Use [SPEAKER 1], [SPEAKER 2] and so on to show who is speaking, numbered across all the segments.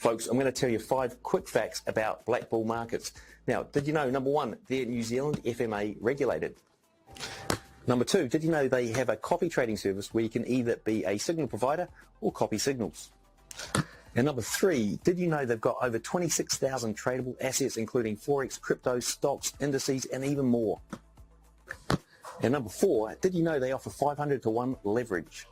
[SPEAKER 1] Folks, I'm going to tell you 5 quick facts about black bull markets. Now, did you know, number 1, they're New Zealand FMA regulated? Number 2, did you know they have a copy trading service where you can either be a signal provider or copy signals? And number 3, did you know they've got over 26,000 tradable assets, including Forex, crypto, stocks, indices, and even more? And number 4, did you know they offer 500 to 1 leverage?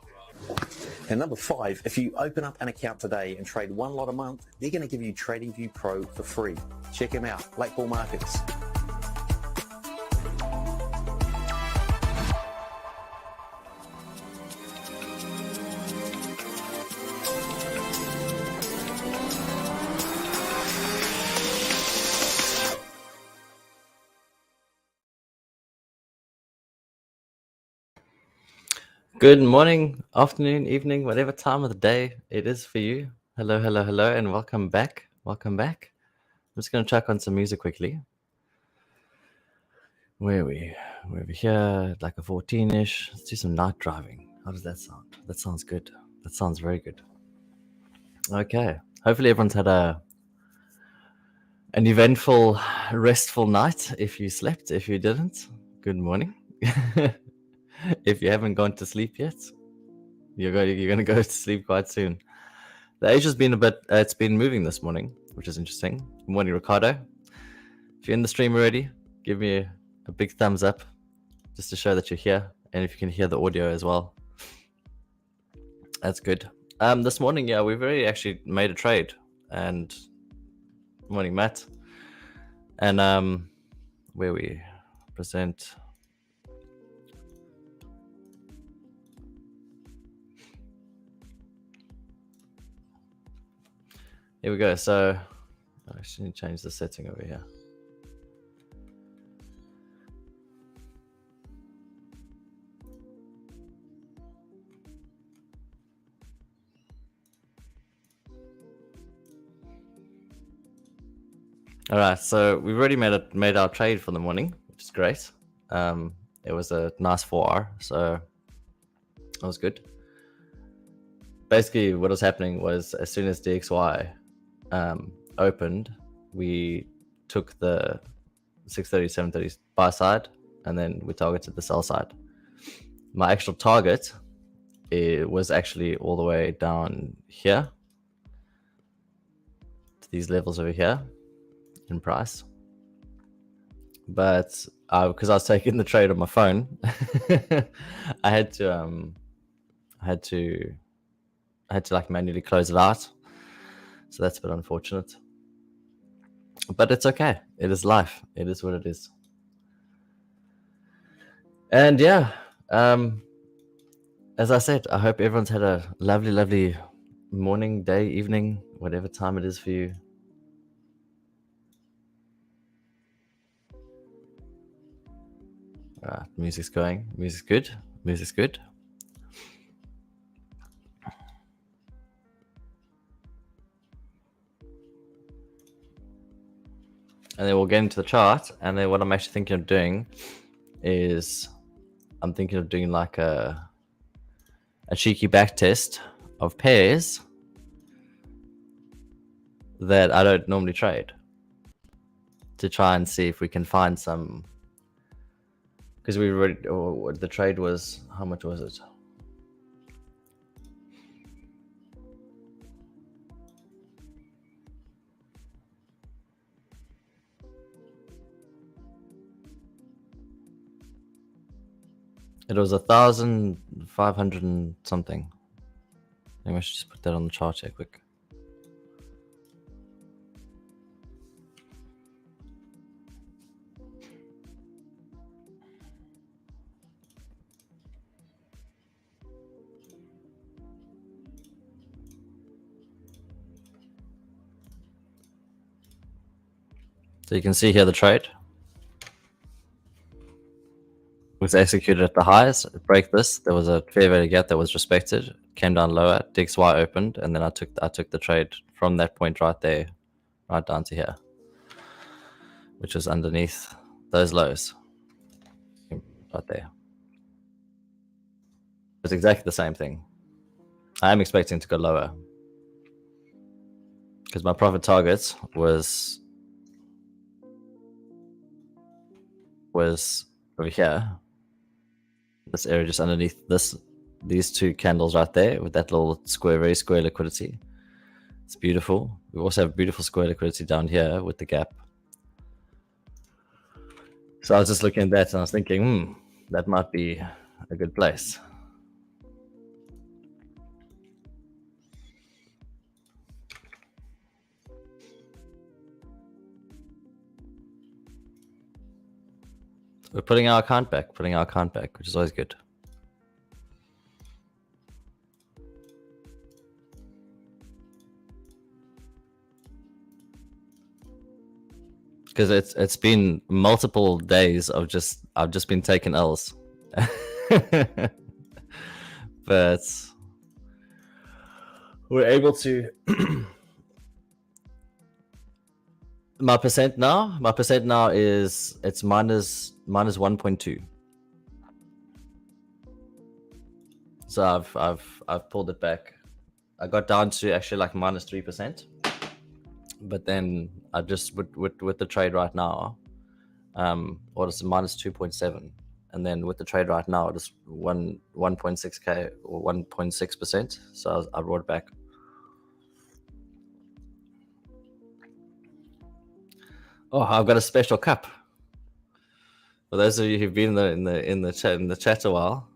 [SPEAKER 1] And number 5, if you open up an account today and trade 1 lot a month, they're going to give you TradingView Pro for free. Check them out, Black Bull Markets.
[SPEAKER 2] Good morning, afternoon, evening, whatever time of the day it is for you. Hello, hello, hello, and welcome back. Welcome back. I'm just going to check on some music quickly. Where are we? We're over here, like a 14-ish. Let's do some night driving. How does that sound? That sounds good. That sounds very good. Okay. Hopefully everyone's had an eventful, restful night. If you slept, if you didn't, good morning. If you haven't gone to sleep yet, you're going to go to sleep quite soon. The Asia's been it's been moving this morning, which is interesting. Good morning, Ricardo. If you're in the stream already, give me a big thumbs up just to show that you're here. And if you can hear the audio as well, that's good. This morning, yeah, we've already actually made a trade. And good morning, Matt. And where we present. Here we go. So I actually need to change the setting over here. All right, so we've already made our trade for the morning, which is great. It was a nice 4R, so that was good. Basically, what was happening was as soon as DXY opened, we took the 630, 730 buy side, and then we targeted the sell side. My actual target, it was actually all the way down here to these levels over here in price. But because I was taking the trade on my phone, I had to like manually close it out. So that's a bit unfortunate. But it's okay. It is life. It is what it is. And yeah, as I said, I hope everyone's had a lovely, lovely morning, day, evening, whatever time it is for you. All right, music's going. Music's good. Music's good. And then we'll get into the chart. And then what I'm actually thinking of doing is I'm thinking of doing like a cheeky back test of pairs that I don't normally trade to try and see if we can find some, because we already, the trade was, how much was it? It was 1,500 and something. Maybe I should just put that on the chart here quick. So you can see here the trade was executed at the highs. Break this. There was a fair value gap that was respected. Came down lower. DXY opened, and then I took the trade from that point right there, right down to here, which was underneath those lows, right there. It's exactly the same thing. I am expecting to go lower. because my profit target was over here, this area just underneath these two candles right there with that little square, very square liquidity. It's beautiful. We also have beautiful square liquidity down here with the gap. So I was just looking at that and I was thinking, that might be a good place. We're putting our account back, which is always good. Because it's been multiple days of I've just been taking L's. But we're able to my percent now is it's minus 1.2. So I've pulled it back. I got down to actually like minus 3%. But then I just with the trade right now, what is it, minus 2.7, and then with the trade right now it is 1.6k or 1.6%. So I brought it back. Oh, I've got a special cup. For those of you who've been in the chat a while,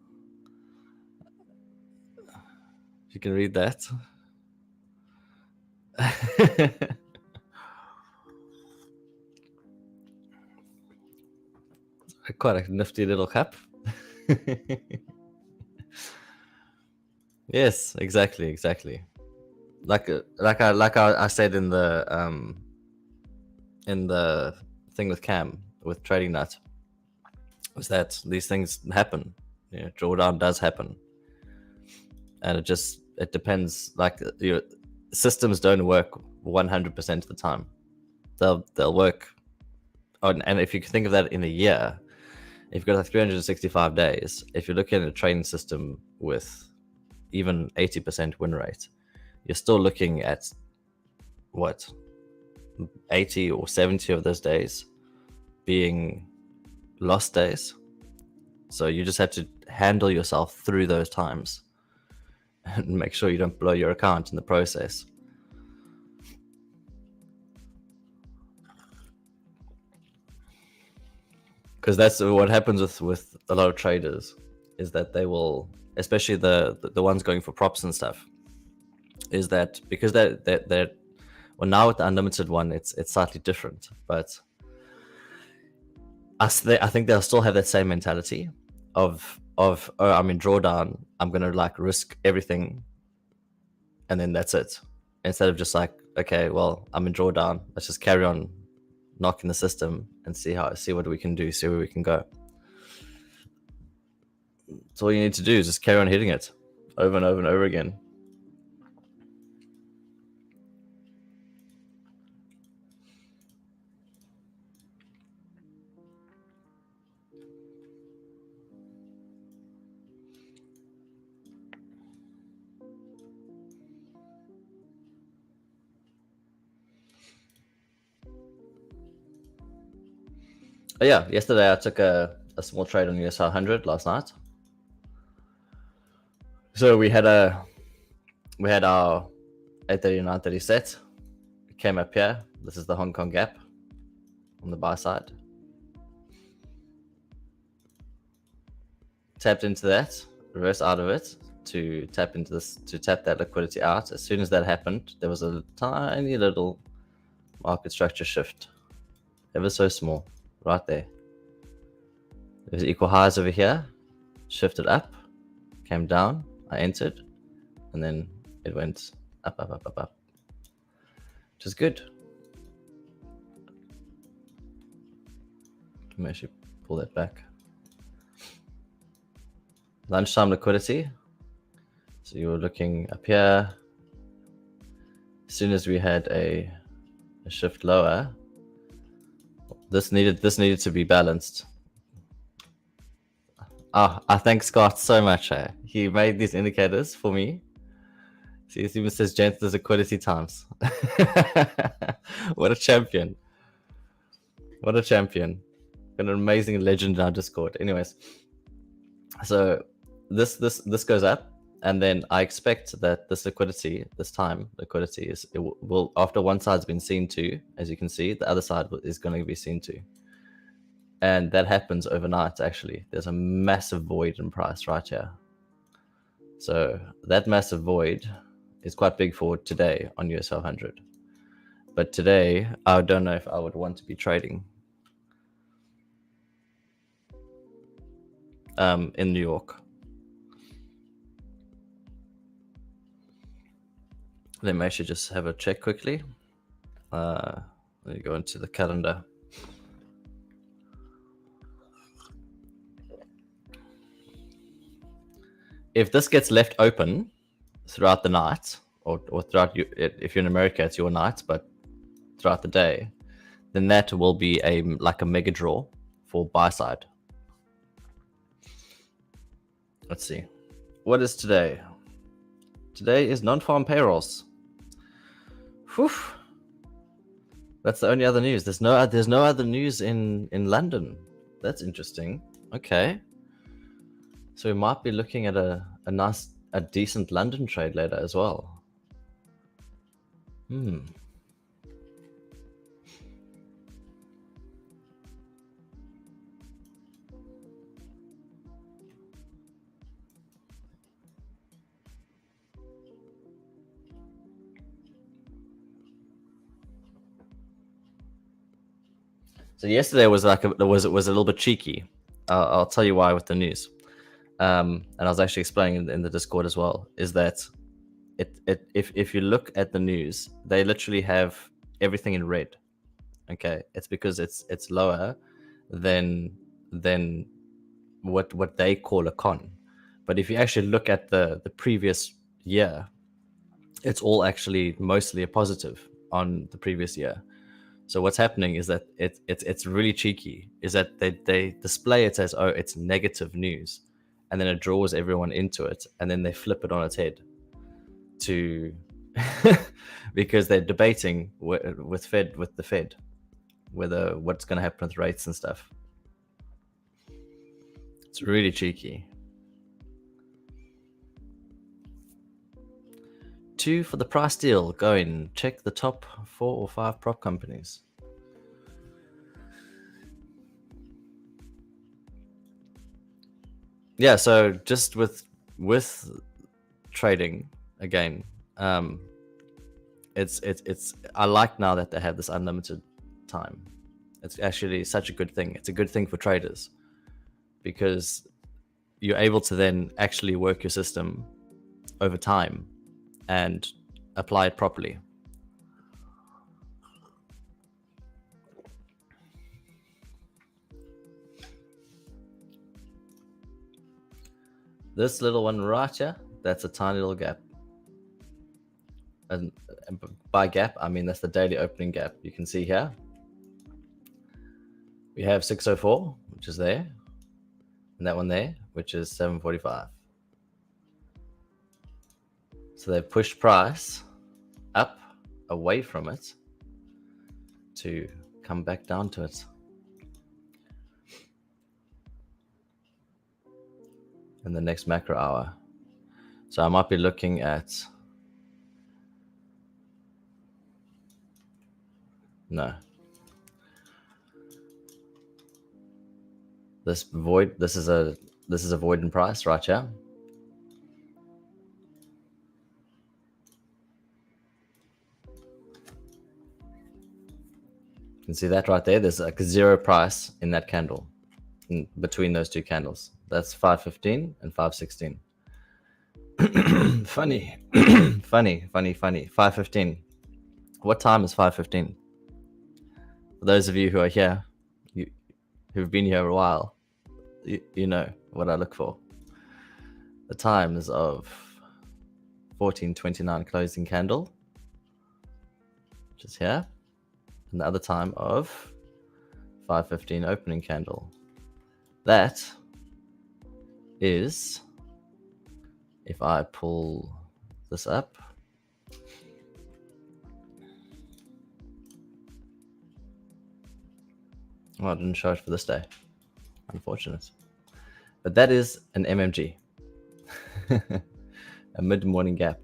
[SPEAKER 2] you can read that. Quite a nifty little cup. Yes, exactly. Like I said in the thing with Cam with TRADINGNUT, was that these things happen. Drawdown does happen, and it depends. Like your systems don't work 100% of the time. They'll work. And if you think of that in a year, if you've got like 365 days, if you're looking at a trading system with even 80% win rate, you're still looking at what, 80 or 70 of those days being lost days. So you just have to handle yourself through those times and make sure you don't blow your account in the process. Because that's what happens with a lot of traders, is that they will, especially the ones going for props and stuff, is that because they're well, now with the unlimited one, it's slightly different, but I think they'll still have that same mentality of oh, I'm in drawdown, I'm gonna like risk everything, and then that's it. Instead of just like, okay, well, I'm in drawdown, let's just carry on knocking the system and see what we can do, see where we can go. So all you need to do is just carry on hitting it over and over and over again. Oh yeah, yesterday I took a small trade on US 100 last night. So we had our 830 930 set. It came up here. This is the Hong Kong gap on the buy side. Tapped into that, reverse out of it to tap that liquidity out. As soon as that happened, there was a tiny little market structure shift, ever so small, right there. There's equal highs over here, shifted up, came down, I entered, and then it went up, which is good. Let me actually pull that back. Lunchtime liquidity. So you were looking up here. As soon as we had a shift lower, this needed to be balanced. I thank Scott so much. He made these indicators for me. See, it even says Gentsla's liquidity times. What a champion. What a champion. An amazing legend in our Discord. Anyways, so this goes up, and then I expect that this liquidity, this time liquidity, is it will after one side's been seen to, as you can see, the other side is going to be seen to, and that happens overnight. Actually, there's a massive void in price right here. So that massive void is quite big for today on US 500. But today, I don't know if I would want to be trading in New York. Let me actually just have a check quickly. Let me go into the calendar. If this gets left open throughout the night, or throughout, if you're in America, it's your night, but throughout the day, then that will be like a mega draw for buy side. Let's see. What is today? Today is non-farm payrolls. Whew. That's the only other news. There's no other news in London. That's interesting. Okay. So we might be looking at a decent London trade later as well. So yesterday was like was a little bit cheeky. I'll tell you why with the news. And I was actually explaining in the Discord as well, is that if you look at the news, they literally have everything in red. Okay, it's because it's lower than what they call a con. But if you actually look at the previous year, it's all actually mostly a positive on the previous year. So what's happening is that it's really cheeky, is that they display it as, oh, it's negative news, and then it draws everyone into it, and then they flip it on its head to because they're debating with the Fed whether what's going to happen with rates and stuff. It's really cheeky. 2 for the price deal. Go in, check the top 4 or 5 prop companies. Yeah, so just with trading again, it's I like now that they have this unlimited time. It's actually such a good thing. It's a good thing for traders because you're able to then actually work your system over time and apply it properly. This little one right here, that's a tiny little gap. And by gap, I mean that's the daily opening gap. You can see here. We have 604, which is there, and that one there, which is 745. So they've pushed price up away from it to come back down to it. In the next macro hour. So I might be looking at, no. This void, this is a void in price right here. You can see that right there. There's like a 0 price in that candle, in between those 2 candles. That's 515 and 516. Funny. funny. 515. What time is 515? For those of you who are here, who've been here a while, you know what I look for. The time is of 14:29 closing candle, which is here, and the other time of 5:15 opening candle. That is, if I pull this up, Well, I didn't show it for this day. Unfortunate. But that is an MMG. A mid-morning gap.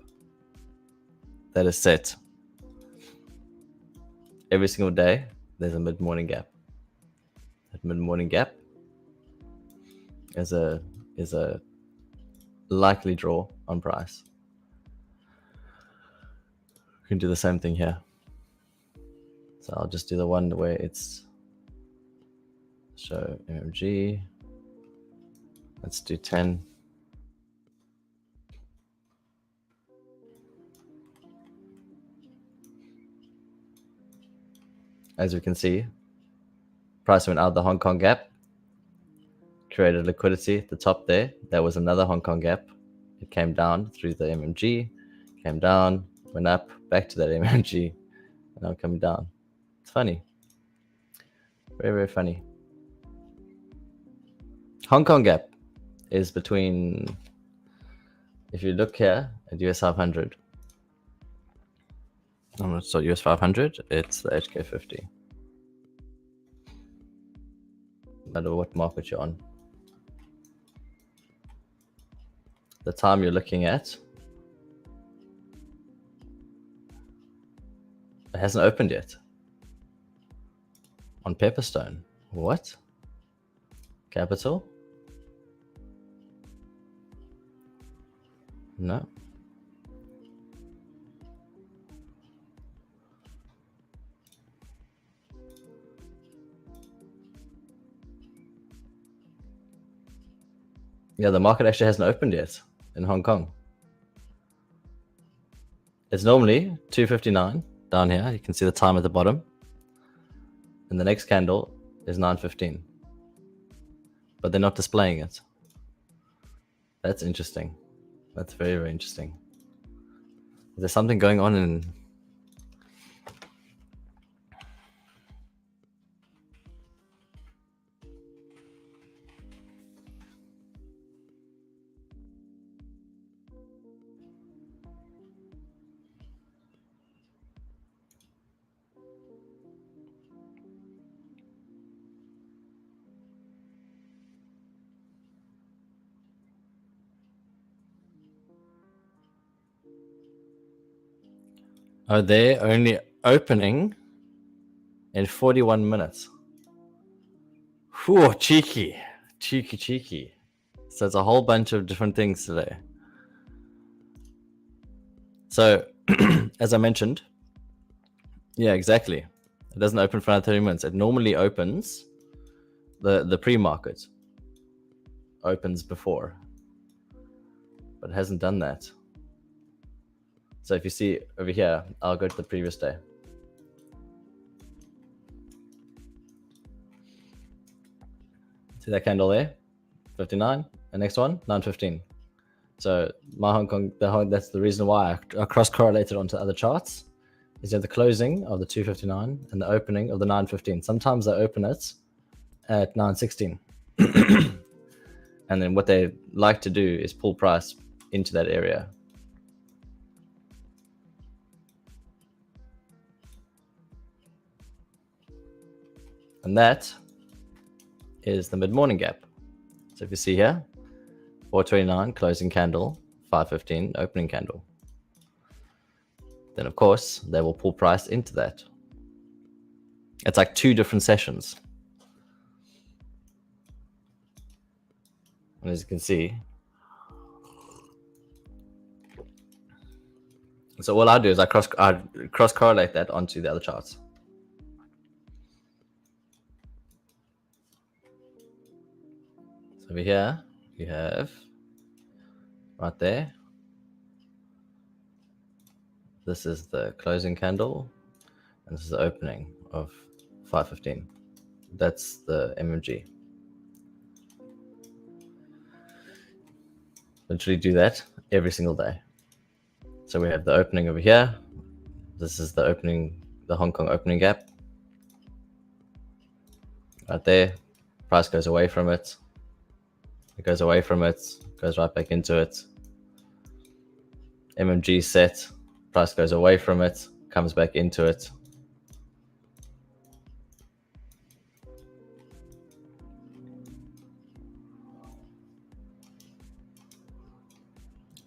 [SPEAKER 2] That is set. Every single day, there's a mid-morning gap. That mid-morning gap is a likely draw on price. We can do the same thing here. So I'll just do the one where it's show MMG. Let's do 10. As we can see, price went out of the Hong Kong gap, created liquidity at the top there. That was another Hong Kong gap. It came down through the MMG, came down, went up, back to that MMG, and now coming down. It's funny. Very, very funny. Hong Kong gap is between, if you look here at US 500, so US 500, it's the HK50. No matter what market you're on. The time you're looking at, it hasn't opened yet. On Pepperstone. What? Capital? No. Yeah, the market actually hasn't opened yet in Hong Kong. It's normally 2:59 down here. You can see the time at the bottom. And the next candle is 9:15. But they're not displaying it. That's interesting. That's very, very interesting. Is there something going on in... Oh, they're only opening in 41 minutes. Whew, cheeky. Cheeky, cheeky. So it's a whole bunch of different things today. So, as I mentioned, yeah, exactly. It doesn't open for another 30 minutes. It normally opens, the pre-market opens before, but it hasn't done that. So if you see over here, I'll go to the previous day. See that candle there? 59. The next one, 9:15. So my Hong Kong, that's the reason why I cross-correlated onto other charts. Is you have the closing of the 2:59 and the opening of the 9:15. Sometimes they open it at 9:16. And then what they like to do is pull price into that area. And that is the mid-morning gap. So if you see here, 4:29 closing candle, 5:15 opening candle. Then of course, they will pull price into that. It's like two different sessions. And as you can see, so what I'll do is I cross correlate that onto the other charts. So over here, you have right there. This is the closing candle, and this is the opening of 5:15. That's the MMG. Literally do that every single day. So we have the opening over here. This is the opening, the Hong Kong opening gap. Right there. Price goes away from it. It goes away from it, goes right back into it. MMG set. Price goes away from it, comes back into it.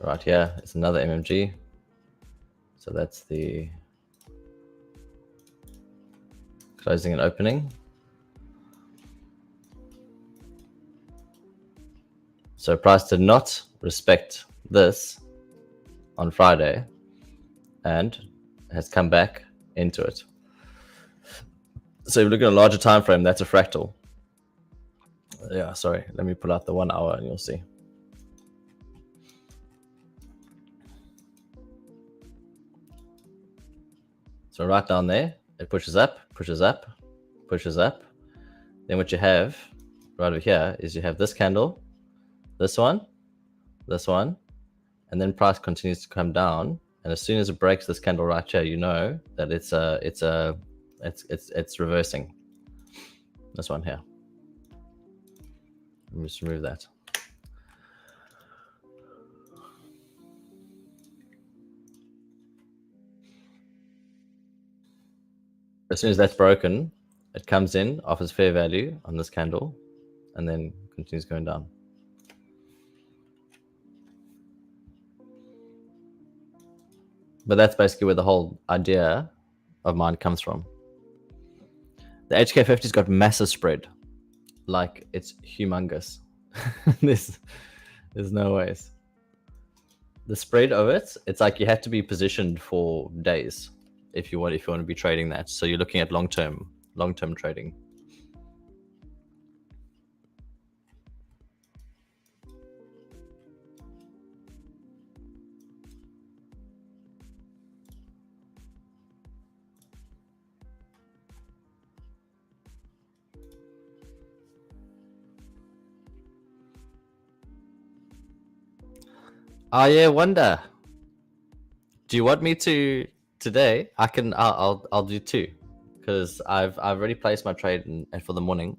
[SPEAKER 2] Right here is another MMG. So that's the closing and opening. So price did not respect this on Friday and has come back into it. So if you look at a larger time frame, that's a fractal. Yeah, sorry. Let me pull out the 1 hour and you'll see. So right down there, it pushes up, pushes up, pushes up. Then what you have right over here is you have this candle, this one, and then price continues to come down. And as soon as it breaks this candle right here, you know that it's reversing. This one here. Let me just remove that. As soon as that's broken, it comes in, offers fair value on this candle, and then continues going down. But that's basically where the whole idea of mine comes from. The HK50's got massive spread. Like, it's humongous. There's no ways. The spread of it, it's like you have to be positioned for days if you want to be trading that. So you're looking at long-term trading. Oh yeah, Wonder. Do you want me to today? I'll do two, because I've already placed my trade for the morning.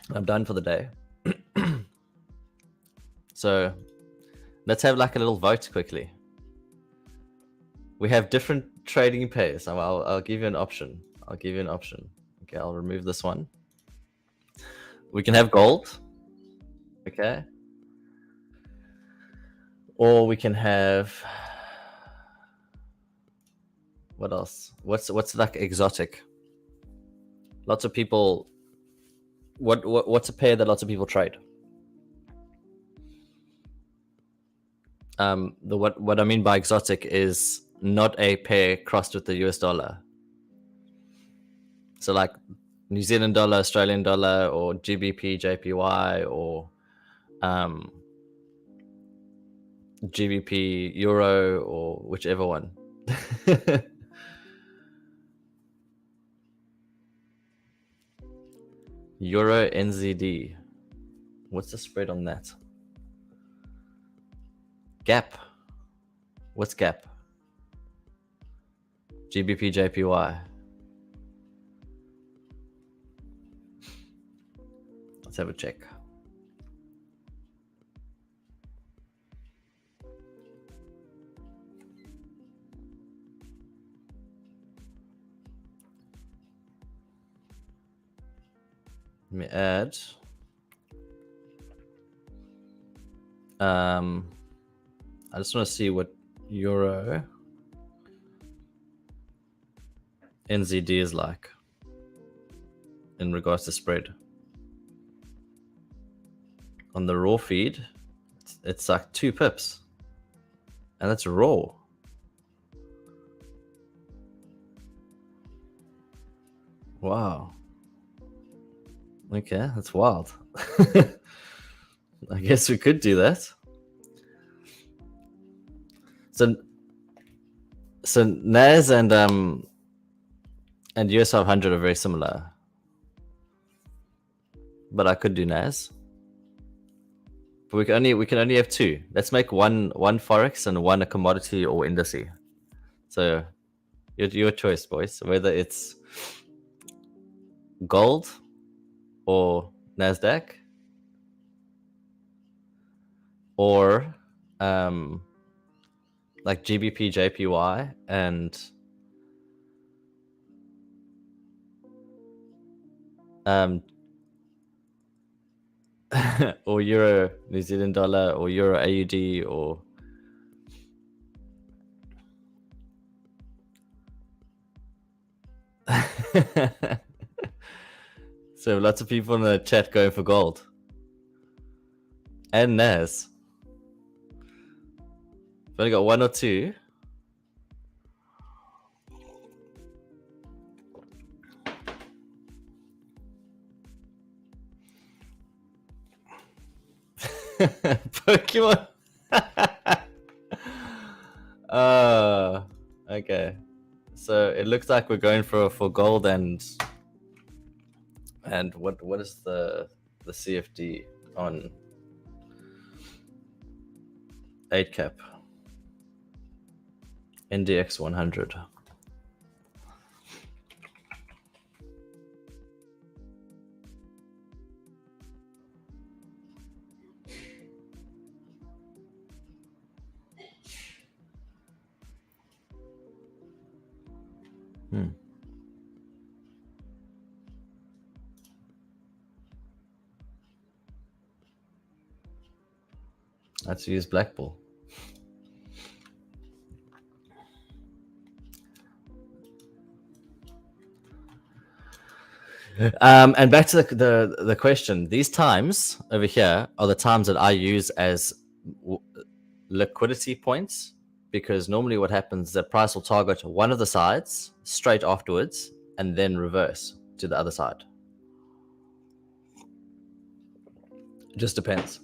[SPEAKER 2] I'm done for the day. So let's have like a little vote quickly. We have different trading pairs. I'll give you an option. Okay, I'll remove this one. We can have gold. Okay. Or we can have, what else? What's like exotic? Lots of people. What's a pair that lots of people trade? What I mean by exotic is not a pair crossed with the US dollar. So like New Zealand dollar, Australian dollar, or GBP, JPY, or GBP, Euro, or whichever one. Euro NZD. What's the spread on that? Gap. What's gap? GBP, JPY. Let's have a check. Let me add. I just want to see what Euro NZD is like in regards to spread. On the raw feed, it's like 2 pips. And that's raw. Wow. Okay, that's wild. I guess we could do that. So NAS and US 500 are very similar. But I could do NAS. But we can only have 2. Let's make one forex and one a commodity or indice. So your choice, boys. Whether it's gold or NASDAQ, or like GBP, JPY, and or Euro New Zealand dollar, or Euro AUD, or so lots of people in the chat going for gold and NAS. I've only got one or two. Pokemon. Okay. So it looks like we're going for gold and what is the CFD on 8 cap NDX 100. Let's use Black Bull. And back to the question. These times over here are the times that I use as liquidity points, because normally what happens is that price will target one of the sides straight afterwards and then reverse to the other side. It just depends.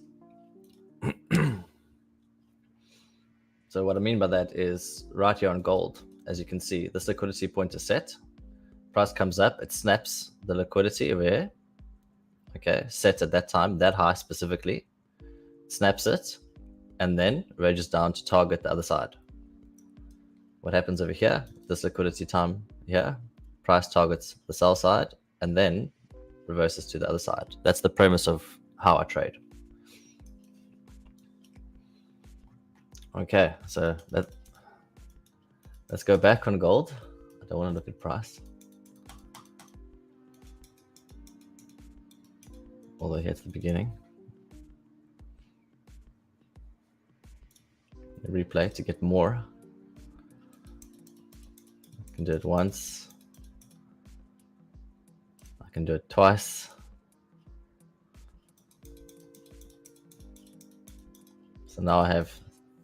[SPEAKER 2] So what I mean by that is right here on gold, as you can see, this liquidity point is set. Price comes up, it snaps the liquidity over here. Okay, set at that time, that high specifically, snaps it, and then rages down to target the other side. What happens over here, this liquidity time here, price targets the sell side and then reverses to the other side. That's the premise of how I trade. Okay, so let's go back on gold. I don't want to look at price. Although here at the beginning. Replay to get more. I can do it once. I can do it twice. So now I have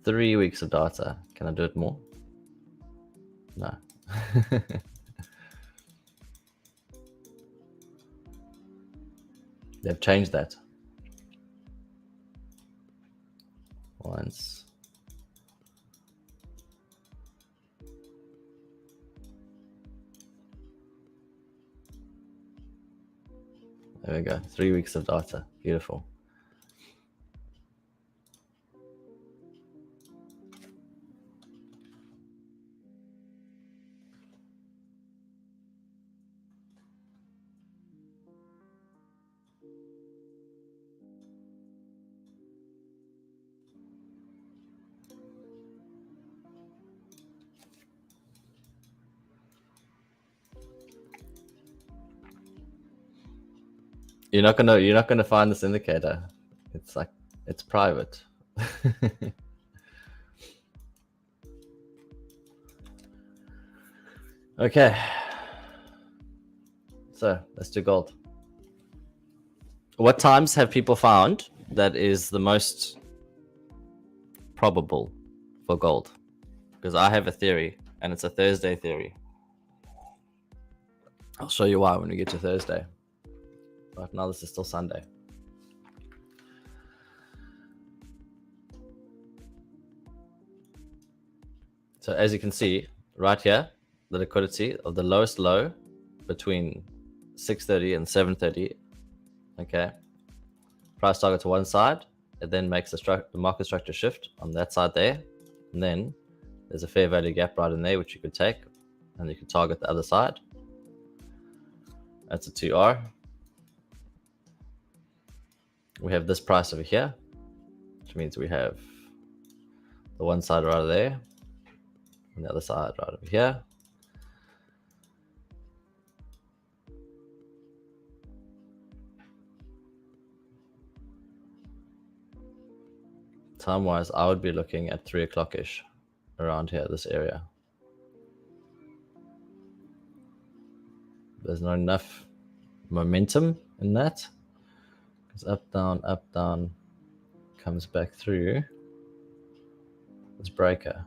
[SPEAKER 2] 3 weeks of data. Can I do it more? No. They've changed that. Once. There we go. 3 weeks of data. Beautiful. You're not gonna find this indicator. It's like, it's private. Okay. So let's do gold. What times have people found that is the most probable for gold? Because I have a theory, and it's a Thursday theory. I'll show you why when we get to Thursday. Right now, this is still Sunday. So as you can see, right here, the liquidity of the lowest low between 6:30 and 7:30. Okay. Price target to one side. It then makes the market structure shift on that side there. And then there's a fair value gap right in there, which you could take. And you can target the other side. That's a 2R. We have this price over here, which means we have the one side right there and the other side right over here. time-wise, I would be looking at 3 o'clock-ish around here, this area. There's not enough momentum in that. It's up, down, comes back through this breaker.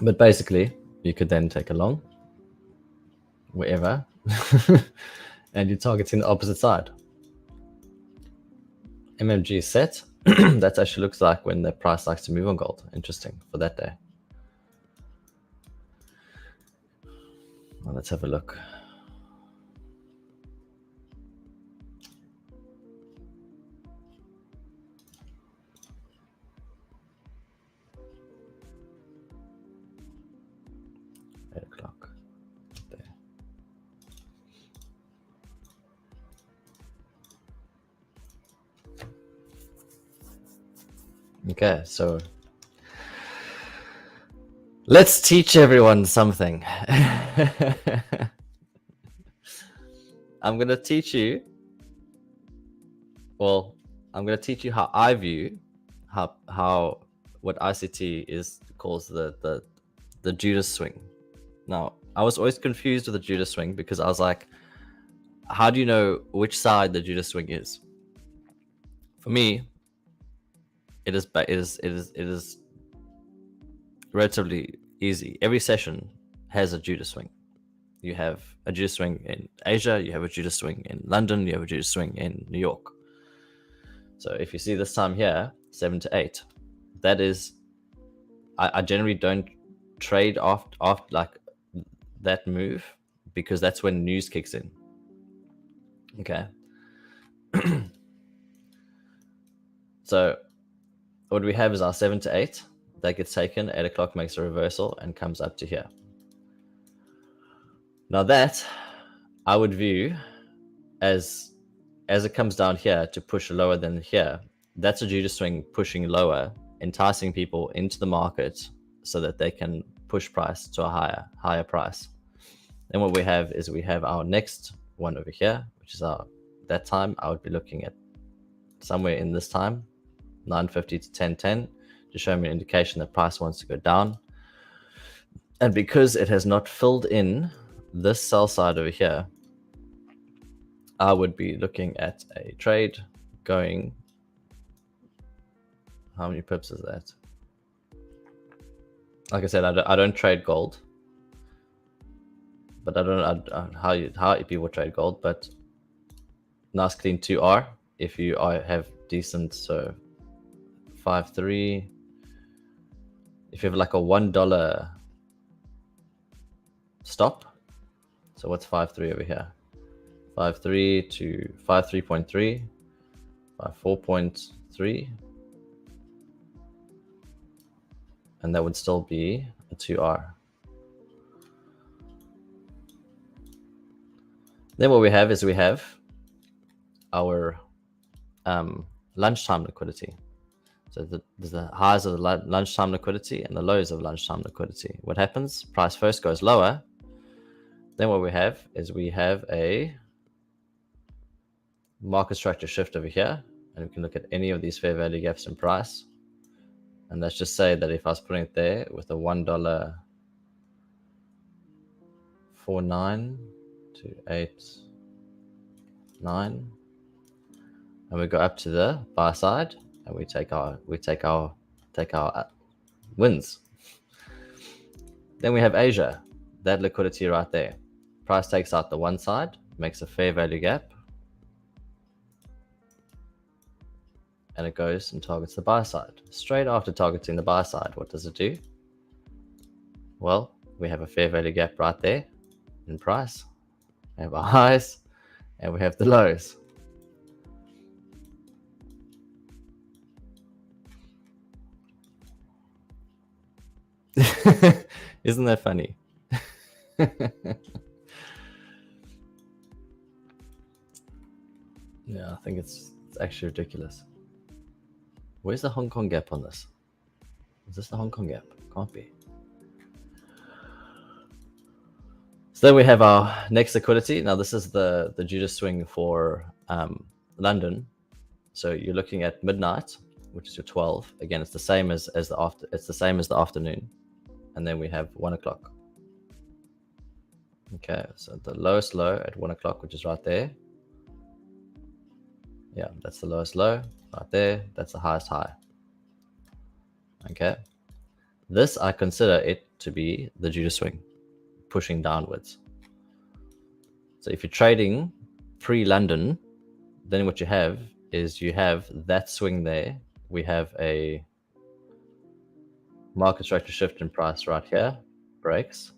[SPEAKER 2] But basically, you could then take a long, wherever, and you're targeting the opposite side. MMG is set. That actually looks like when the price likes to move on gold. Interesting for that day. Well, let's have a look. There. Okay, so let's teach everyone something. I'm going to teach you, well, I'm going to teach you how I view how what ICT calls the Judas swing. Now, I was always confused with the Judas swing because I was like, how do you know which side the Judas swing is? For me, it is relatively easy. Every session has a Judas swing. You have a Judas swing in Asia, you have a Judas swing in London, you have a Judas swing in New York. So if you see this time here, 7 to 8, that is, I generally don't trade after like that move because that's when news kicks in. Okay. So what we have is our 7 to 8 that gets taken, 8 o'clock makes a reversal and comes up to here. Now that I would view as it comes down here to push lower than here, that's a Judas swing pushing lower, enticing people into the market so that they can push price to a higher price. Then what we have is we have our next one over here, which is that time I would be looking at somewhere in this time, 950 to 1010, to show me an indication that price wants to go down. And because it has not filled in this sell side over here, I would be looking at a trade going, how many pips is that? Like I said, I don't trade gold, but I don't know how people trade gold, but nice clean 2R if you have decent, so 5.3. If you have like a $1 stop, so what's 5.3 over here? 5.3 to 5.3.3, 5.4.3, and that would still be a 2R. Then what we have is we have our lunchtime liquidity. So there's the highs of the lunchtime liquidity and the lows of lunchtime liquidity. What happens? Price first goes lower. Then what we have is we have a market structure shift over here, and we can look at any of these fair value gaps in price. And let's just say that if I was putting it there with a $1.49 to 8.9, and we go up to the buy side, and we take our wins. Then we have Asia, that liquidity right there. Price takes out the one side, makes a fair value gap, and it goes and targets the buy side. Straight after targeting the buy side, what does it do? Well, we have a fair value gap right there in price. We have our highs and we have the lows. Isn't that funny? Yeah, I think it's actually ridiculous. Where's the Hong Kong gap on this? Is this the Hong Kong gap? Can't be. So then we have our next liquidity. Now this is the Judas swing for London. So you're looking at midnight which is your 12. Again, it's the same as the afternoon. And then we have 1 o'clock. Okay, so the lowest low at 1 o'clock, which is right there. Yeah, that's the lowest low right there. That's the highest high. Okay, this I consider it to be the Judas swing, pushing downwards. So if you're trading pre-London, then what you have is you have that swing there. We have a market structure shift in price right here, breaks.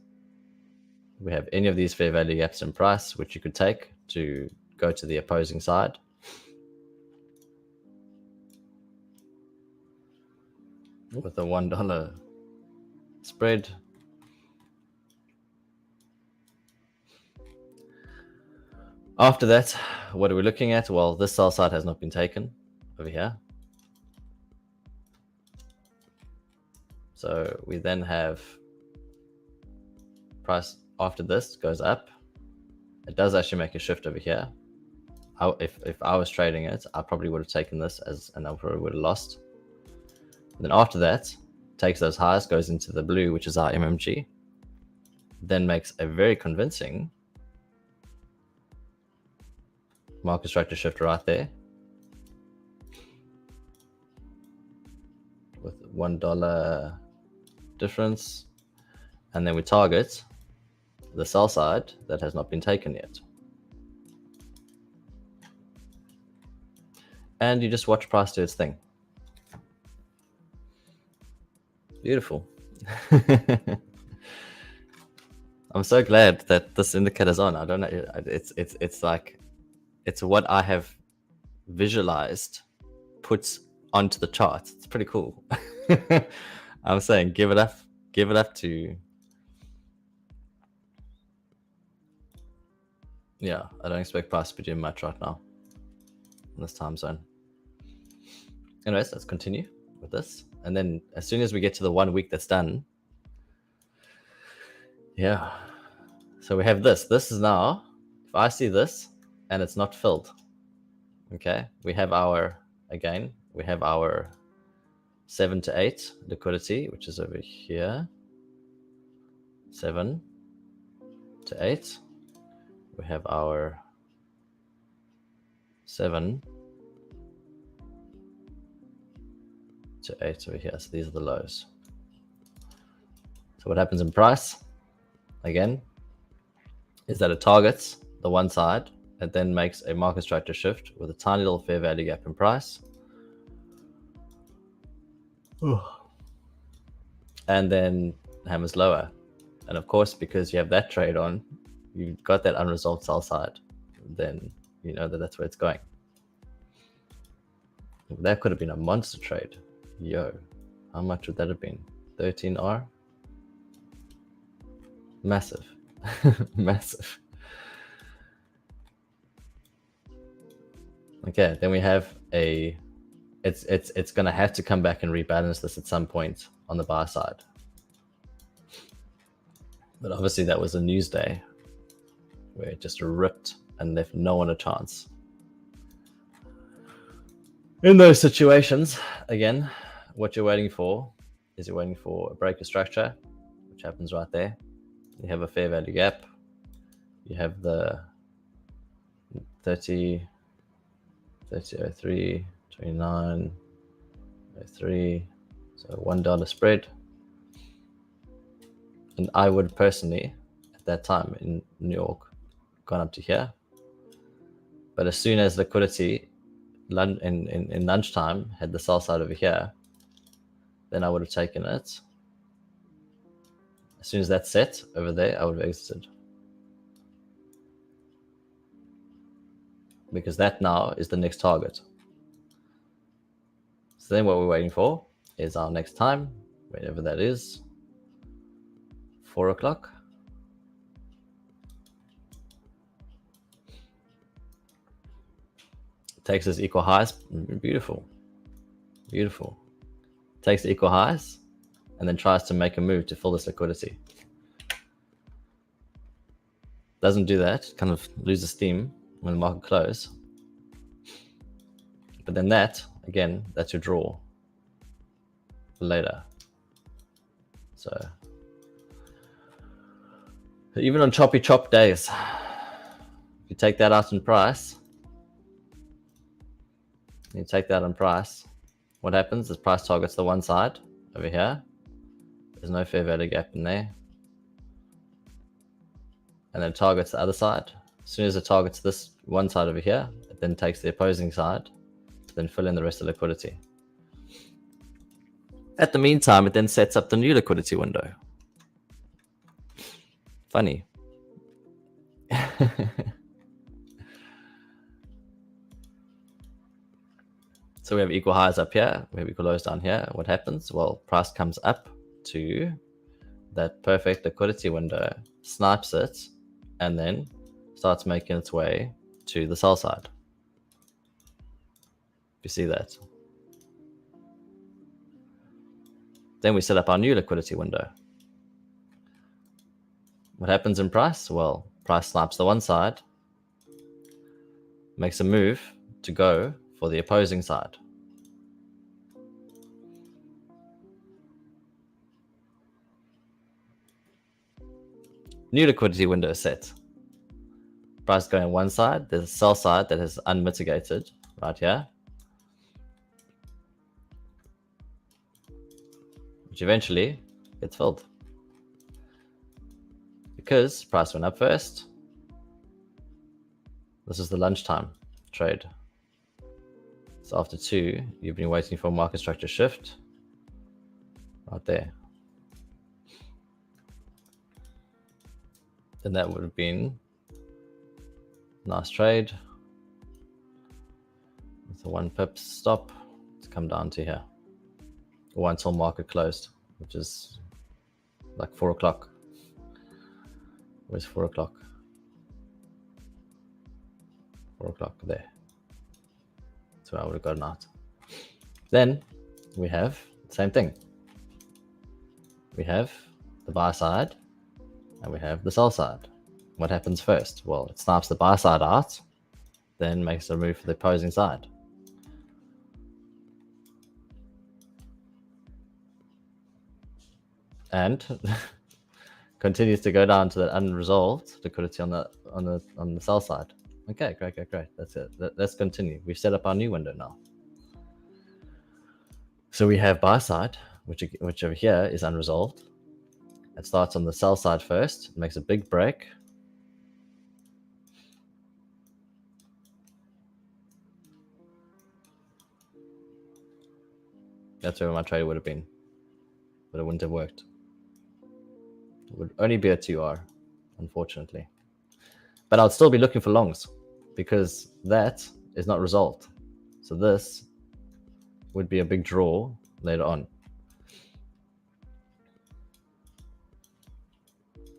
[SPEAKER 2] We have any of these fair value gaps in price, which you could take to go to the opposing side. With a $1 spread. After that, what are we looking at? Well, this sell side has not been taken over here. So we then have price after this goes up. It does actually make a shift over here. If I was trading it, I probably would have taken this and I probably would have lost. And then after that, takes those highs, goes into the blue, which is our MMG, then makes a very convincing market structure shift right there with $1 difference. And then we target the sell side that has not been taken yet. And you just watch price do its thing. Beautiful. I'm so glad that this indicator's on. I don't know. It's like, it's what I have visualized puts onto the chart. It's pretty cool. I'm saying give it up to, yeah, I don't expect price to be doing much right now in this time zone. Anyways, let's continue with this. And then as soon as we get to the 1 week that's done, yeah. So we have this. This is now, if I see this and it's not filled, okay, we have our, again, we have our 7 to 8 liquidity, which is over here. 7 to 8. We have our 7 to 8 over here. So these are the lows. So what happens in price, again, is that it targets the one side. It then makes a market structure shift with a tiny little fair value gap in price. And then hammers lower. And of course, because you have that trade on, you've got that unresolved sell side, then you know that that's where it's going. That could have been a monster trade. Yo, how much would that have been? 13R? Massive. Massive. Okay, then we have a, it's going to have to come back and rebalance this at some point on the buy side. But obviously that was a news day where it just ripped and left no one a chance. In those situations, again, what you're waiting for is you're waiting for a break of structure, which happens right there. You have a fair value gap. You have the 30, 30.03, 29.03, so $1 spread. And I would personally, at that time in New York, gone up to here. But as soon as liquidity in lunchtime had the sell side over here, then I would have taken it. As soon as that's set over there, I would have exited. Because that now is the next target. So then what we're waiting for is our next time, whenever that is, 4 o'clock. Takes us equal highs. Beautiful. Beautiful. Takes the equal highs and then tries to make a move to fill this liquidity. Doesn't do that, kind of loses steam when the market closes. But then that, again, that's your draw. for later. So even on choppy chop days, if you take that out in price, you take that on price, what happens is price targets the one side over here. There's no fair value gap in there. And then it targets the other side. As soon as it targets this one side over here, it then takes the opposing side to then fill in the rest of the liquidity. At the meantime, it then sets up the new liquidity window. Funny. So we have equal highs up here, we have equal lows down here. What happens? Well, price comes up to that perfect liquidity window, snipes it, and then starts making its way to the sell side. You see that? Then we set up our new liquidity window. What happens in price? Well, price snipes the one side, makes a move to go for the opposing side. New liquidity window is set. Price going one side, there's a sell side that is unmitigated right here, which eventually gets filled. Because price went up first, this is the lunchtime trade. So after 2, you've been waiting for a market structure shift right there. Then that would have been a nice trade. With a 1 pip stop to come down to here. Or until market closed, which is like 4 o'clock. Where's 4 o'clock? 4 o'clock there. So I would have gotten out. Then we have the same thing. We have the buy side and we have the sell side. What happens first? Well, it snipes the buy side out, then makes a move for the opposing side. And continues to go down to that unresolved liquidity on the sell side. Okay, great. That's it. Let's continue. We've set up our new window now. So we have buy side, which over here is unresolved. It starts on the sell side first. It makes a big break. That's where my trade would have been, but it wouldn't have worked. It would only be a 2R, unfortunately. But I'll still be looking for longs because that is not resolved. So this would be a big draw later on.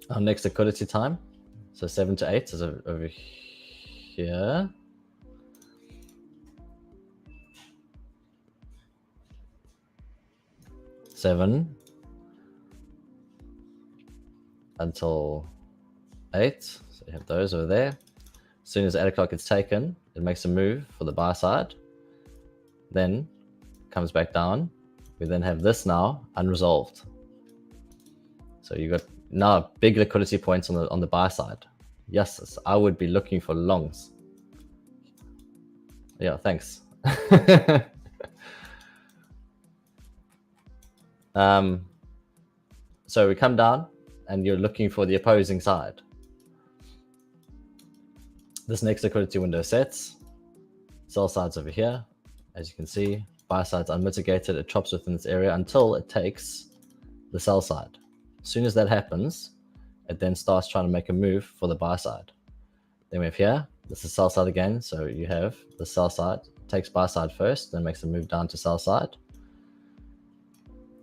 [SPEAKER 2] Our next liquidity time, so 7 to 8 is over here. Seven until 8. So you have those over there. As soon as 8 o'clock gets taken, it makes a move for the buy side. Then comes back down. We then have this now unresolved. So you got now big liquidity points on the buy side. Yes, I would be looking for longs. Yeah, thanks. So we come down and you're looking for the opposing side. This next liquidity window sets. Sell side's over here. As you can see, buy side's unmitigated. It chops within this area until it takes the sell side. As soon as that happens, it then starts trying to make a move for the buy side. Then we have here, this is sell side again. So you have the sell side, takes buy side first, then makes a move down to sell side.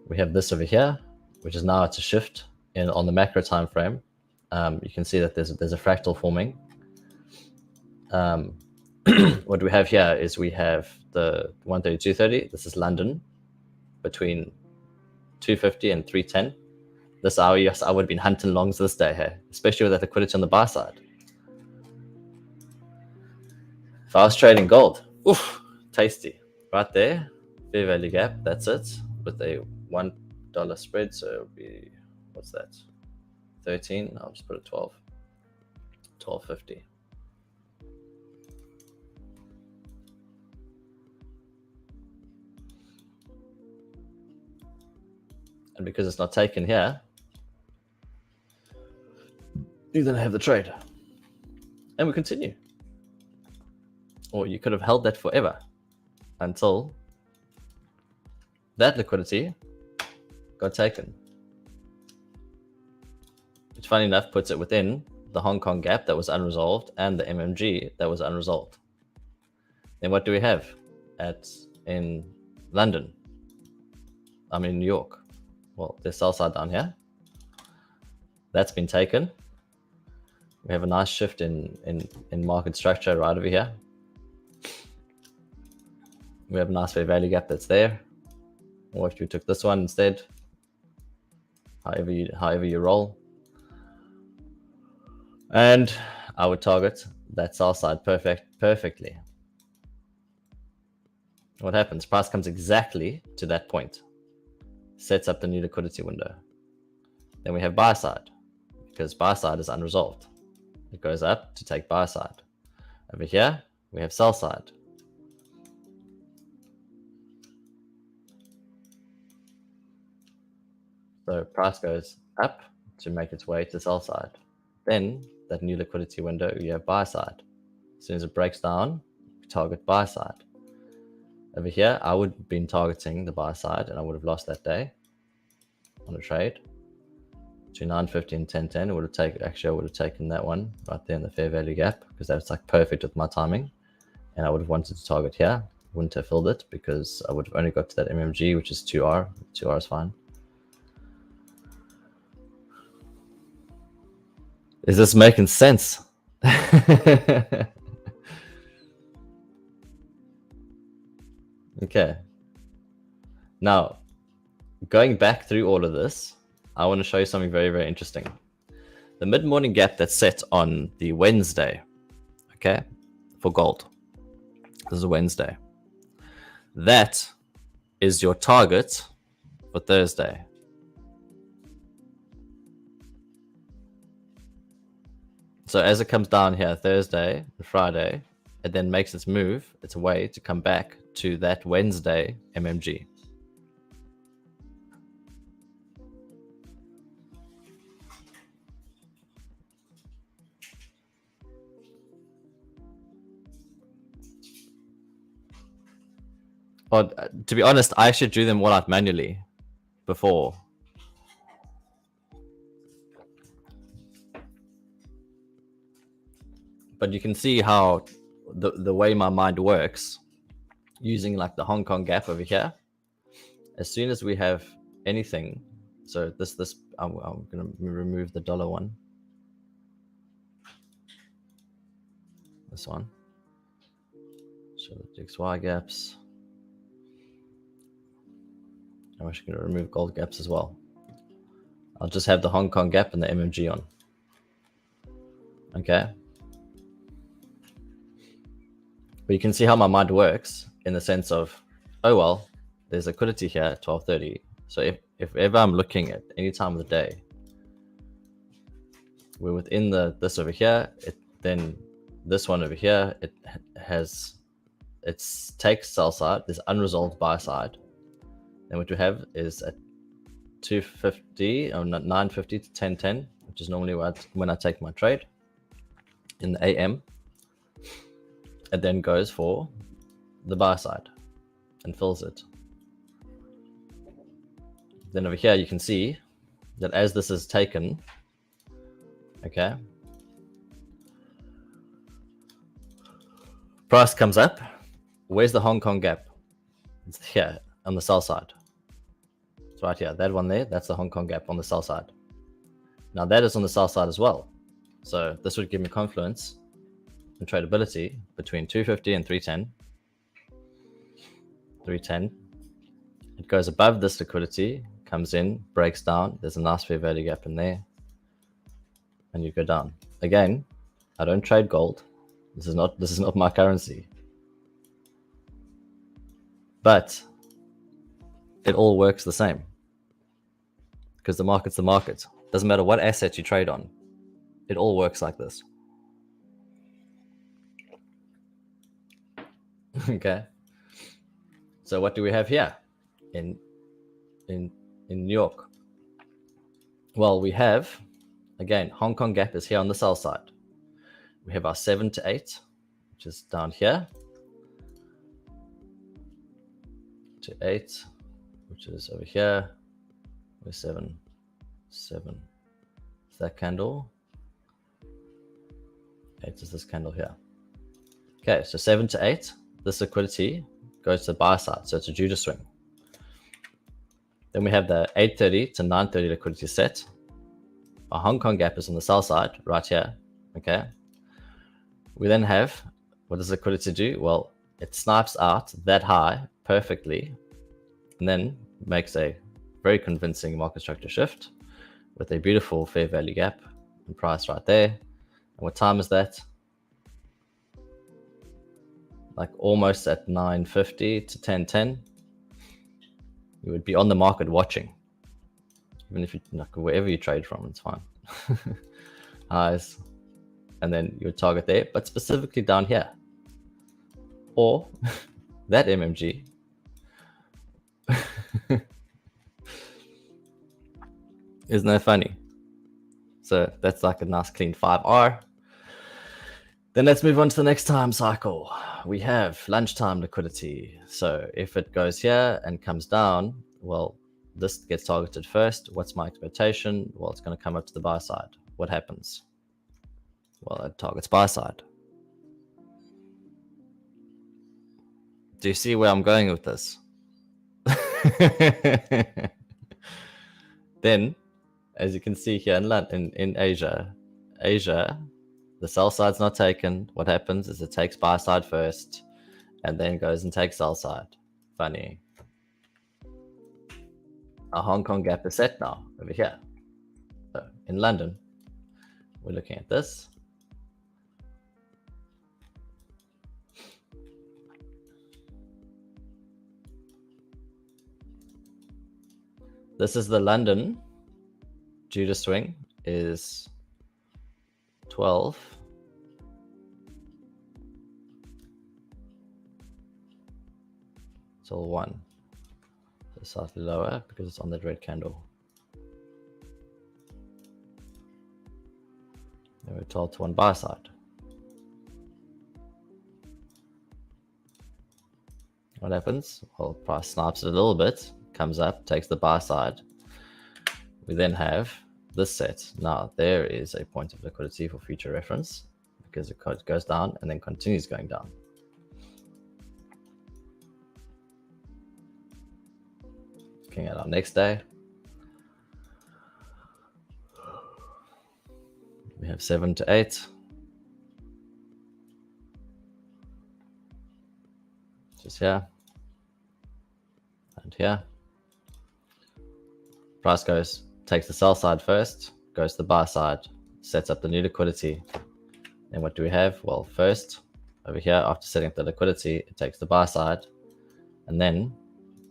[SPEAKER 2] We have this over here, which is now it's a shift on the macro time frame. You can see that there's a fractal forming. What we have here is we have the 130, 230. This is London between 250 and 310. This hour, yes, I would have been hunting longs this day here, especially with that liquidity on the buy side. If I was trading gold, oof, tasty. Right there, fair value gap, that's it. With a $1 spread, so it'll be, what's that, 13. I'll just put it 12, 12.50. And because it's not taken here, you're going to have the trade. And we continue. Or you could have held that forever until that liquidity got taken. Which, funny enough, puts it within the Hong Kong gap that was unresolved and the MMG that was unresolved. Then what do we have in London? I'm in New York. Well, there's sell side down here. That's been taken. We have a nice shift in market structure right over here. We have a nice fair value gap that's there. Or if you took this one instead, however you roll. And I would target that sell side perfectly. What happens? Price comes exactly to that point, sets up the new liquidity window. Then we have buy side, because buy side is unresolved. It goes up to take buy side. Over here, we have sell side. So price goes up to make its way to sell side. Then that new liquidity window, you have buy side. As soon as it breaks down, we target buy side. Over here, I would have been targeting the buy side, and I would have lost that day on a trade. Between 9.50 and 10.10, I would have taken that one right there in the fair value gap, because that's like perfect with my timing. And I would have wanted to target here. Wouldn't have filled it because I would have only got to that MMG, which is 2R. 2R is fine. Is this making sense? Okay. Now, going back through all of this, I want to show you something very, very interesting. The mid-morning gap that's set on the Wednesday, okay, for gold. This is a Wednesday. That is your target for Thursday. So as it comes down here, Thursday and Friday, it then makes its move, its way to come back to that Wednesday MMG. But to be honest, I actually drew them all out manually before. But you can see how the way my mind works, using like the Hong Kong gap over here. As soon as we have anything, so I'm gonna remove the dollar one. This one. So the XY gaps. I'm actually going to remove gold gaps as well. I'll just have the Hong Kong gap and the MMG on. Okay. But you can see how my mind works in the sense of, oh, well, there's liquidity here at 12:30. So if ever I'm looking at any time of the day, we're within this over here, then this one over here, it takes sell side, there's unresolved buy side. And what we have is at 2:50 or 9:50 to 10:10, which is normally when I take my trade in the AM. It then goes for the buy side and fills it. Then over here, you can see that as this is taken, okay, price comes up. Where's the Hong Kong gap? It's here on the sell side. It's right here. That one there, that's the Hong Kong gap on the sell side. Now that is on the sell side as well. So this would give me confluence and tradability between 250 and 310. 310. It goes above this liquidity, comes in, breaks down. There's a nice fair value gap in there. And you go down. Again, I don't trade gold. This is not my currency. But it all works the same. because the market's the market. Doesn't matter what asset you trade on. It all works like this. Okay. So what do we have here in New York? Well, we have, again, Hong Kong gap is here on the sell side. We have our 7 to 8, which is down here, to 8, which is over here. We're 7. Is that candle? 8 is this candle here. Okay, so 7 to 8, this liquidity goes to the buy side, so it's a Judas swing. Then we have the 8:30 to 9:30 liquidity set. Our Hong Kong gap is on the sell side, right here. Okay. We then have, what does liquidity do? Well, it snipes out that high perfectly, and then makes a very convincing market structure shift with a beautiful fair value gap and price right there. And what time is that? Like almost at 9:50 to 10:10. You would be on the market watching, even if you, like, wherever you trade from, it's fine. Highs, and then you would target there, but specifically down here, or that MMG. Isn't that funny? So that's like a nice clean 5R. Then let's move on to the next time cycle. We have lunchtime liquidity. So if it goes here and comes down, well, this gets targeted first. What's my expectation? Well, it's going to come up to the buy side. What happens? Well, it targets buy side. Do you see where I'm going with this? Then, as you can see here in Asia, the sell side's not taken. What happens is it takes buy side first and then goes and takes sell side. Funny. Our Hong Kong gap is set now over here. So in London, we're looking at this. This is the London Judas swing is 12. It's all 1. So slightly lower because it's on that red candle. And we're told to one buy side. What happens? Well, price snipes it a little bit, comes up, takes the buy side. We then have this set. Now there is a point of liquidity for future reference because it goes down and then continues going down. Looking at our next day, we have 7 to 8. Just here and here. Price takes the sell side first, goes to the buy side, sets up the new liquidity. And what do we have? Well, first over here, after setting up the liquidity, it takes the buy side and then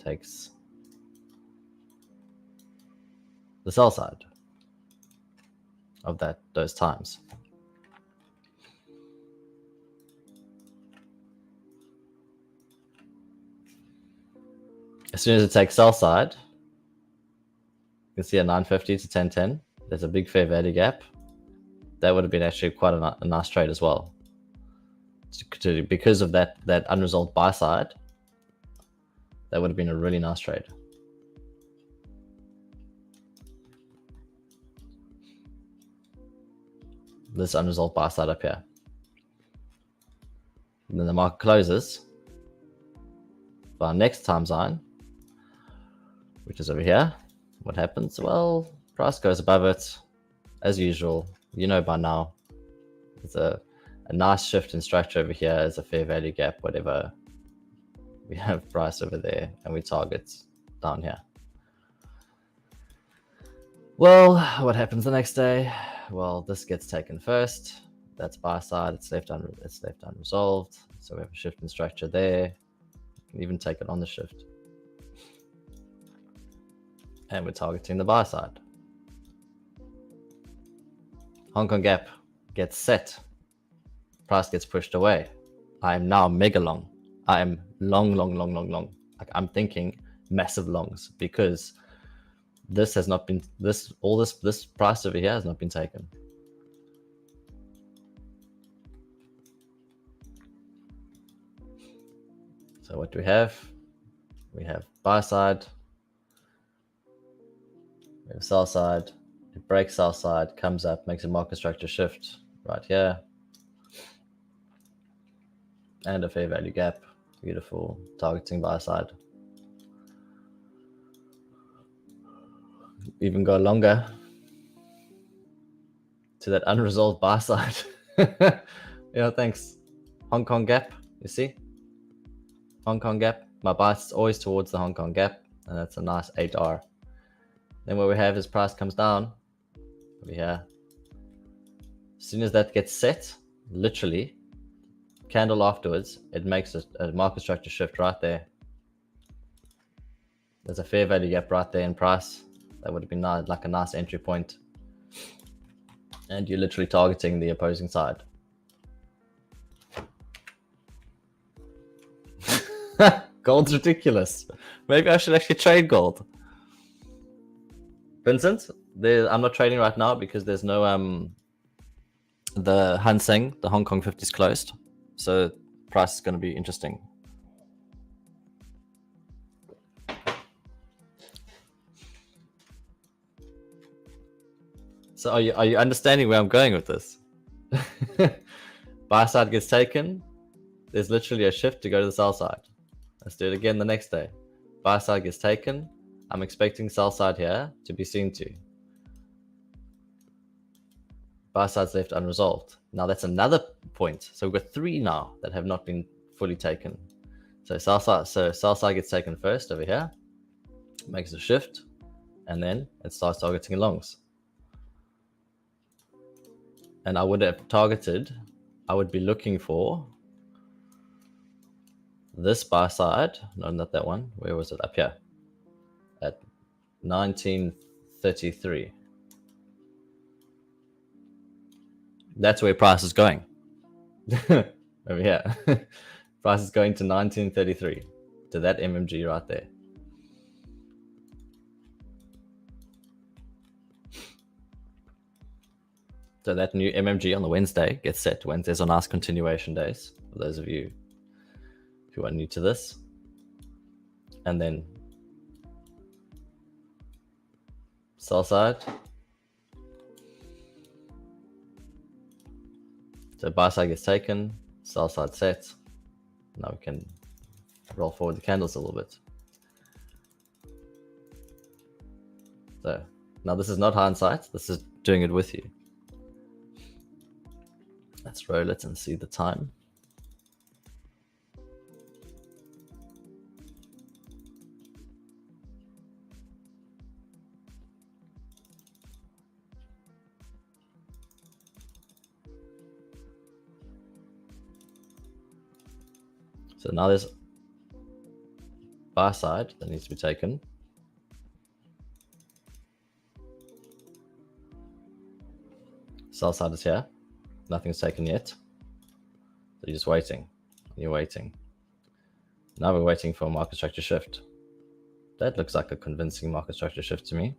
[SPEAKER 2] takes the sell side of those times. As soon as it takes sell side, you can see at 950 to 1010, there's a big fair value gap. That would have been actually quite a nice trade as well. Because of that unresolved buy side, that would have been a really nice trade. This unresolved buy side up here. And then the market closes for our next time zone, which is over here. What happens? Well, price goes above it as usual. You know by now, it's a nice shift in structure over here as a fair value gap, whatever. We have price over there and we target down here. Well, what happens the next day? Well, this gets taken first. That's buy side. It's left unresolved. So we have a shift in structure there. You can even take it on the shift. And we're targeting the buy side. Hong Kong gap gets set. Price gets pushed away. I am now mega long. I am long. Like I'm thinking massive longs because this has not been, this price over here has not been taken. So what do we have? We have buy side, we have sell side, it breaks sell side, comes up, makes a market structure shift right here, and a fair value gap. Beautiful, targeting buy side. Even go longer to that unresolved buy side. Yeah, thanks. Hong Kong gap, you see? Hong Kong gap, my bias is always towards the Hong Kong gap, and that's a nice 8R. Then what we have is price comes down over here. As soon as that gets set, literally, candle afterwards, it makes a market structure shift right there. There's a fair value gap right there in price. That would have been nice, like a nice entry point. And you're literally targeting the opposing side. Gold's ridiculous. Maybe I should actually trade gold. Vincent, I'm not trading right now because there's no the Hang Seng, the Hong Kong 50 is closed, so price is going to be interesting. So are you understanding where I'm going with this? Buy side gets taken. There's literally a shift to go to the sell side. Let's do it again the next day. Buy side gets taken. I'm expecting sell side here to be seen to. Buy side's left unresolved. Now that's another point. So we've got 3 now that have not been fully taken. So sell side gets taken first over here, makes a shift, and then it starts targeting longs. And I would have targeted, I would be looking for this buy side, no, not that one. Where was it? Up here at 1933. That's where price is going. Over here. Price is going to 1933, to that MMG right there. So that new MMG on the Wednesday gets set. Wednesdays are nice continuation days for those of you who are new to this. And then sell side. So buy side gets taken, sell side set. Now we can roll forward the candles a little bit. So now this is not hindsight, this is doing it with you. Let's roll it and see the time. So now there's buy side that needs to be taken. Sell side is here. Nothing's taken yet. So you're just waiting. You're waiting. Now we're waiting for a market structure shift. That looks like a convincing market structure shift to me.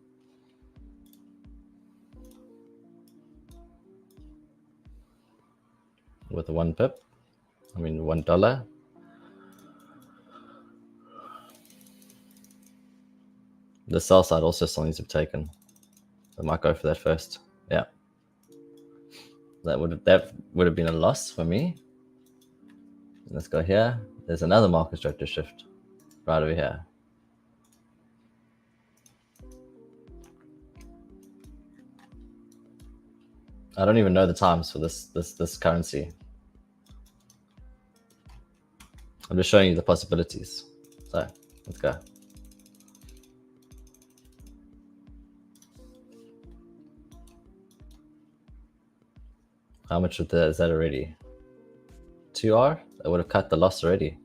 [SPEAKER 2] With a $1. The sell side also still needs to be taken. So I might go for that first. Yeah. That would have been a loss for me. Let's go here. There's another market structure shift right over here. I don't even know the times for this currency. I'm just showing you the possibilities. So let's go. How much is that already? 2R? That would have cut the loss already.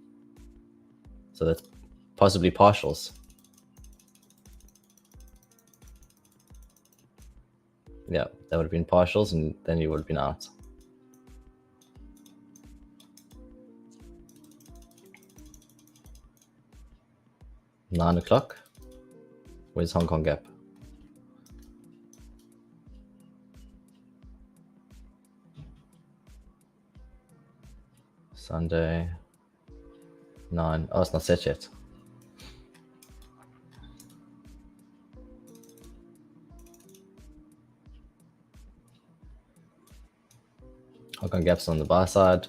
[SPEAKER 2] So that's possibly partials. Yeah, that would have been partials, and then you would have been out. $9 Where's Hong Kong gap? Sunday 9. Oh, it's not set yet. Hong Kong gaps on the buy side.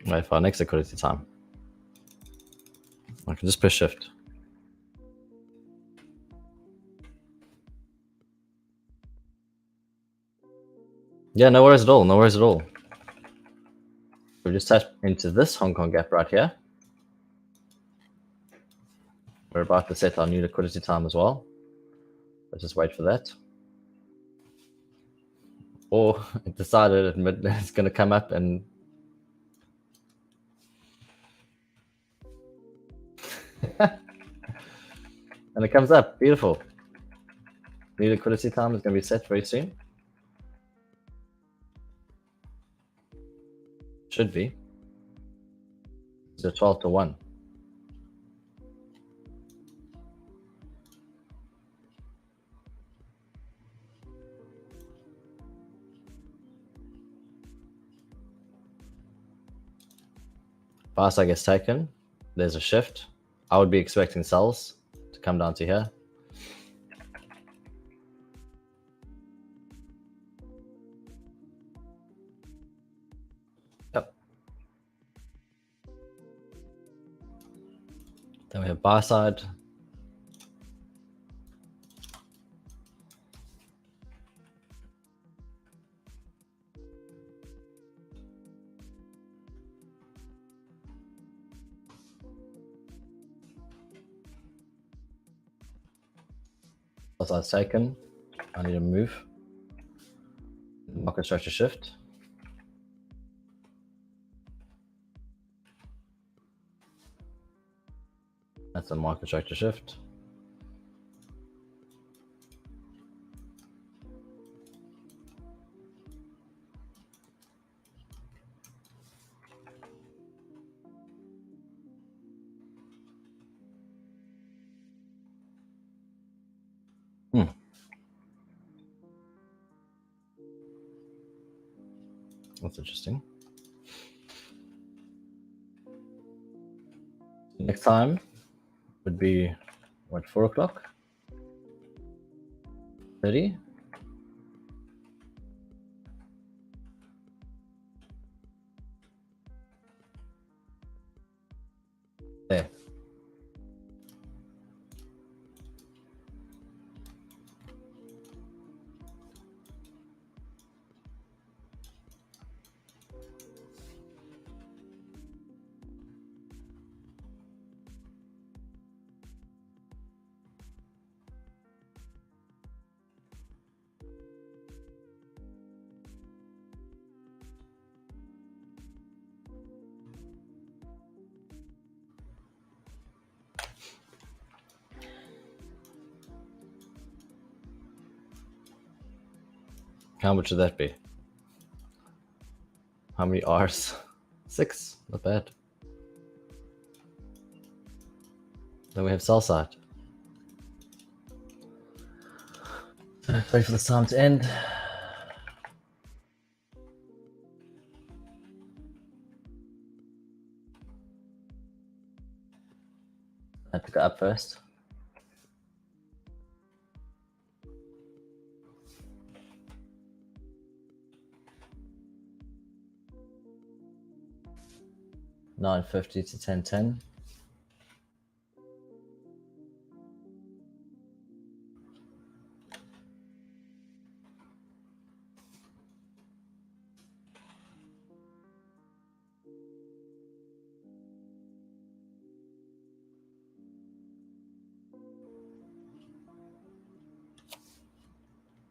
[SPEAKER 2] Wait for our next liquidity time. I can just press shift. Yeah, no worries at all. No worries at all. We just tap into this Hong Kong gap right here. We're about to set our new liquidity time as well. Let's just wait for that. Or it decided at midnight it's going to come up and and it comes up. Beautiful. New liquidity time is going to be set very soon. Should be. So 12 to 1. Buy side gets taken. There's a shift. I would be expecting sells to come down to here. Yep. Then we have buy side. Buy side's taken. I need to move. Market structure shift. That's a market structure shift. That's interesting. Next time would be what, 4 o'clock? 30? There. How much would that be? How many R's? 6, not bad. Then we have sell side. Wait for this time to end. I have to go up first. $9.50 to 10.10.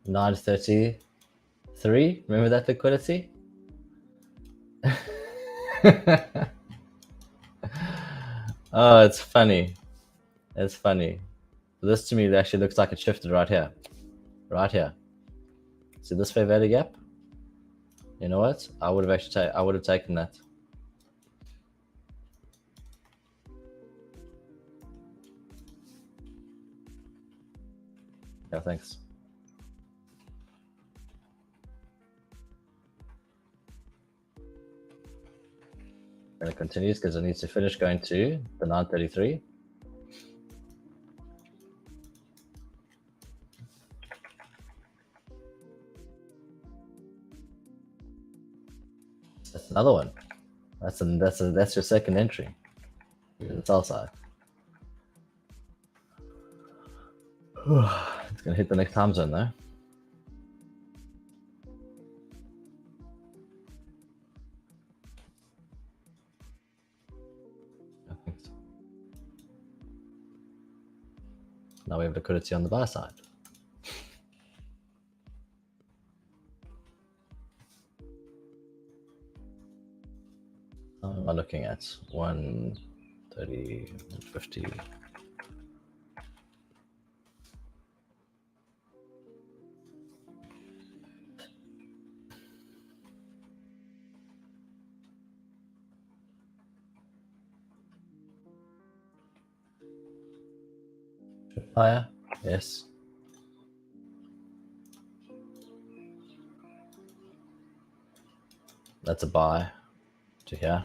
[SPEAKER 2] $9.33. Remember that liquidity? Oh, it's funny. It's funny. This to me actually looks like it shifted right here. Right here. See this fair value gap? You know what? I would have taken that. Yeah, thanks. And it continues because it needs to finish going to the 933. That's another one. That's your second entry. The sell side. It's gonna hit the next time zone though. I think so. Now we have liquidity on the buy side. What am I looking at? 130, 150. Higher? Yes. That's a buy to here.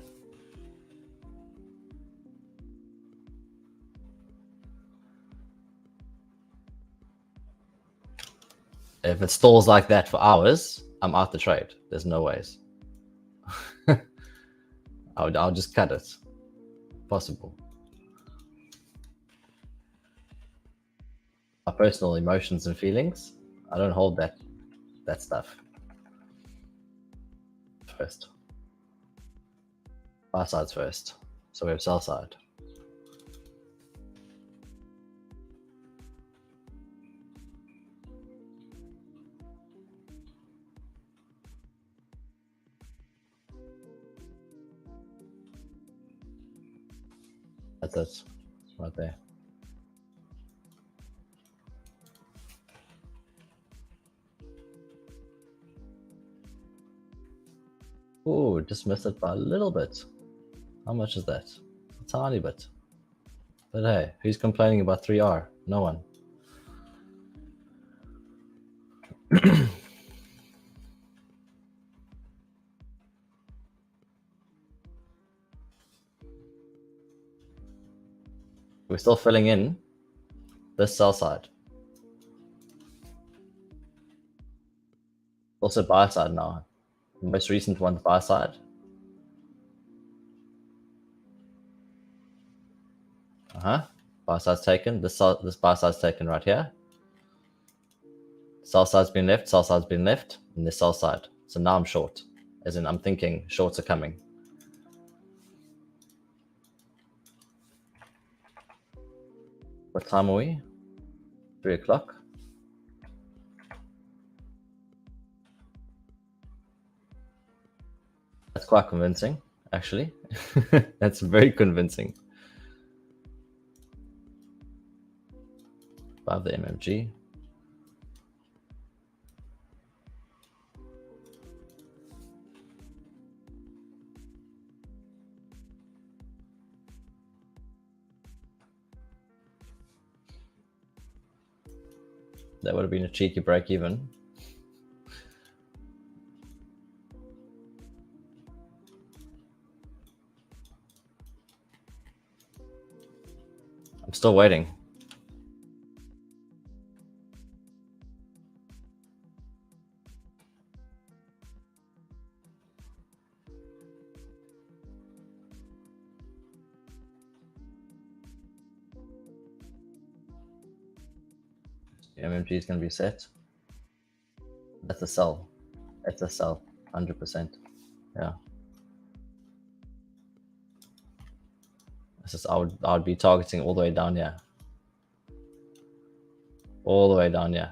[SPEAKER 2] If it stalls like that for hours, I'm out the trade. There's no ways. I'll just cut it. Possible. My personal emotions and feelings, I don't hold that stuff. First. Buy side's first. So we have sell side. That's it. Right there. Ooh, just missed it by a little bit. How much is that? A tiny bit. But hey, who's complaining about 3R? No one. We're still filling in this sell side. Also buy side now. The most recent one's buy side. Buy side's taken. This buy side's taken right here. Sell side's been left, sell side's been left, and this sell side. So now I'm short. As in, I'm thinking shorts are coming. What time are we? 3 o'clock. That's quite convincing, actually. That's very convincing. Above the MMG. That would have been a cheeky break even. I'm still waiting. The MMG is going to be set. That's a sell. That's a sell, 100%. Yeah. This is, I would be targeting all the way down here. All the way down here.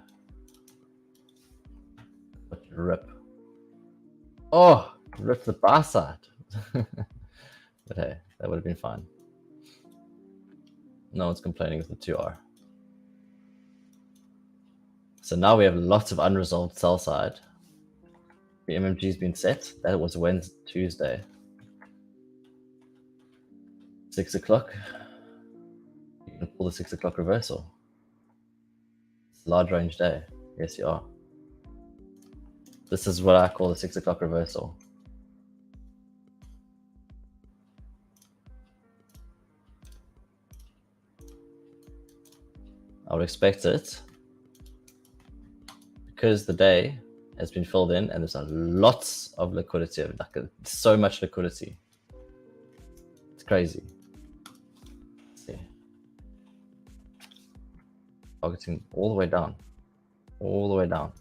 [SPEAKER 2] Rip. Oh, rip the bar side. But hey, that would have been fine. No one's complaining with the 2R. So now we have lots of unresolved sell side. The MMG's been set. That was Wednesday, Tuesday. 6 o'clock. You can pull the 6 o'clock reversal. It's a large range day. Yes, you are. This is what I call the 6 o'clock reversal. I would expect it because the day has been filled in and there's lots of liquidity, like so much liquidity. It's crazy. Let's see. Targeting all the way down, all the way down.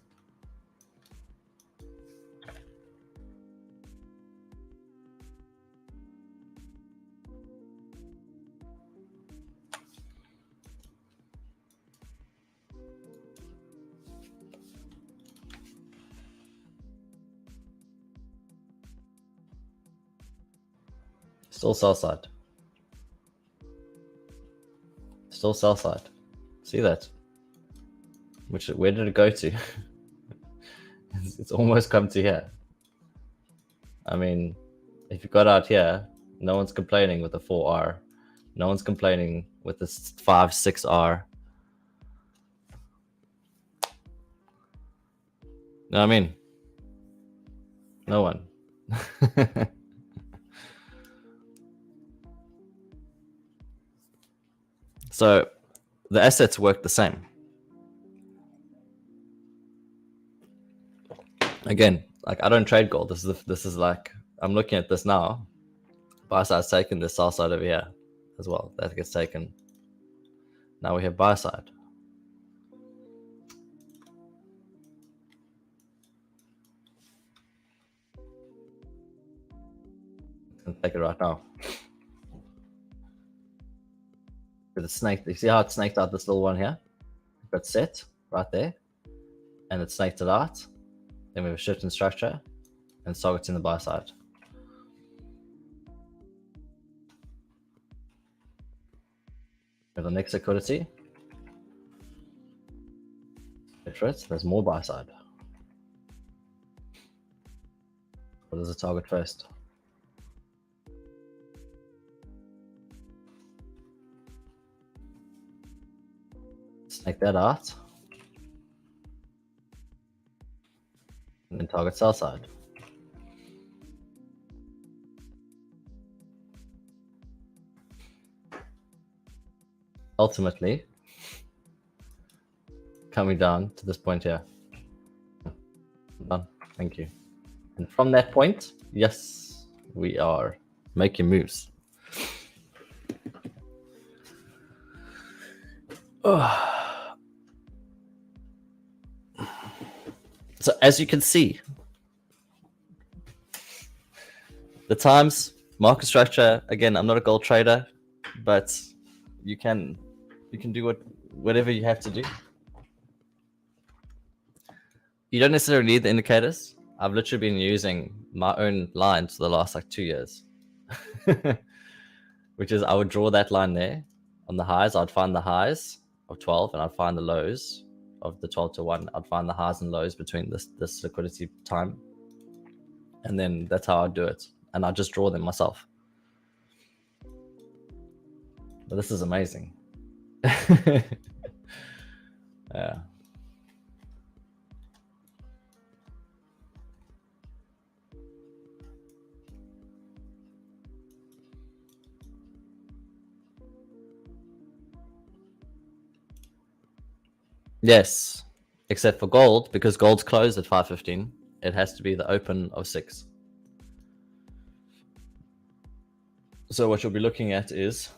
[SPEAKER 2] Still sell side. Still sell side. See that? Where did it go to? It's almost come to here. I mean, if you got out here, no one's complaining with the 4R. No one's complaining with the 5, 6R. No, I mean, no one. So the assets work the same. Again, like I don't trade gold. This is like I'm looking at this now. Buy side's taken, the sell side over here as well. That gets taken. Now we have buy side. I'm gonna take it right now. With the snake, you see how it snaked out this little one here? Got set right there, and it snaked it out. Then we have a shift in structure, and targets in the buy side. We have the next liquidity. There's more buy side. What is the target first? Snake that out. And then target sell side. Ultimately, coming down to this point here. Done. Thank you. And from that point, yes, we are making moves. So as you can see, the times, market structure, again, I'm not a gold trader, but you can do whatever you have to do. You don't necessarily need the indicators. I've literally been using my own lines for the last like 2 years, which is I would draw that line there on the highs. I'd find the highs of 12 and I'd find the lows of the 12 to 1. I'd find the highs and lows between this liquidity time. And then that's how I'd do it. And I'd just draw them myself. But this is amazing. Yeah. Yes, except for gold, because gold's closed at 5:15. It has to be the open of 6. So what you'll be looking at is,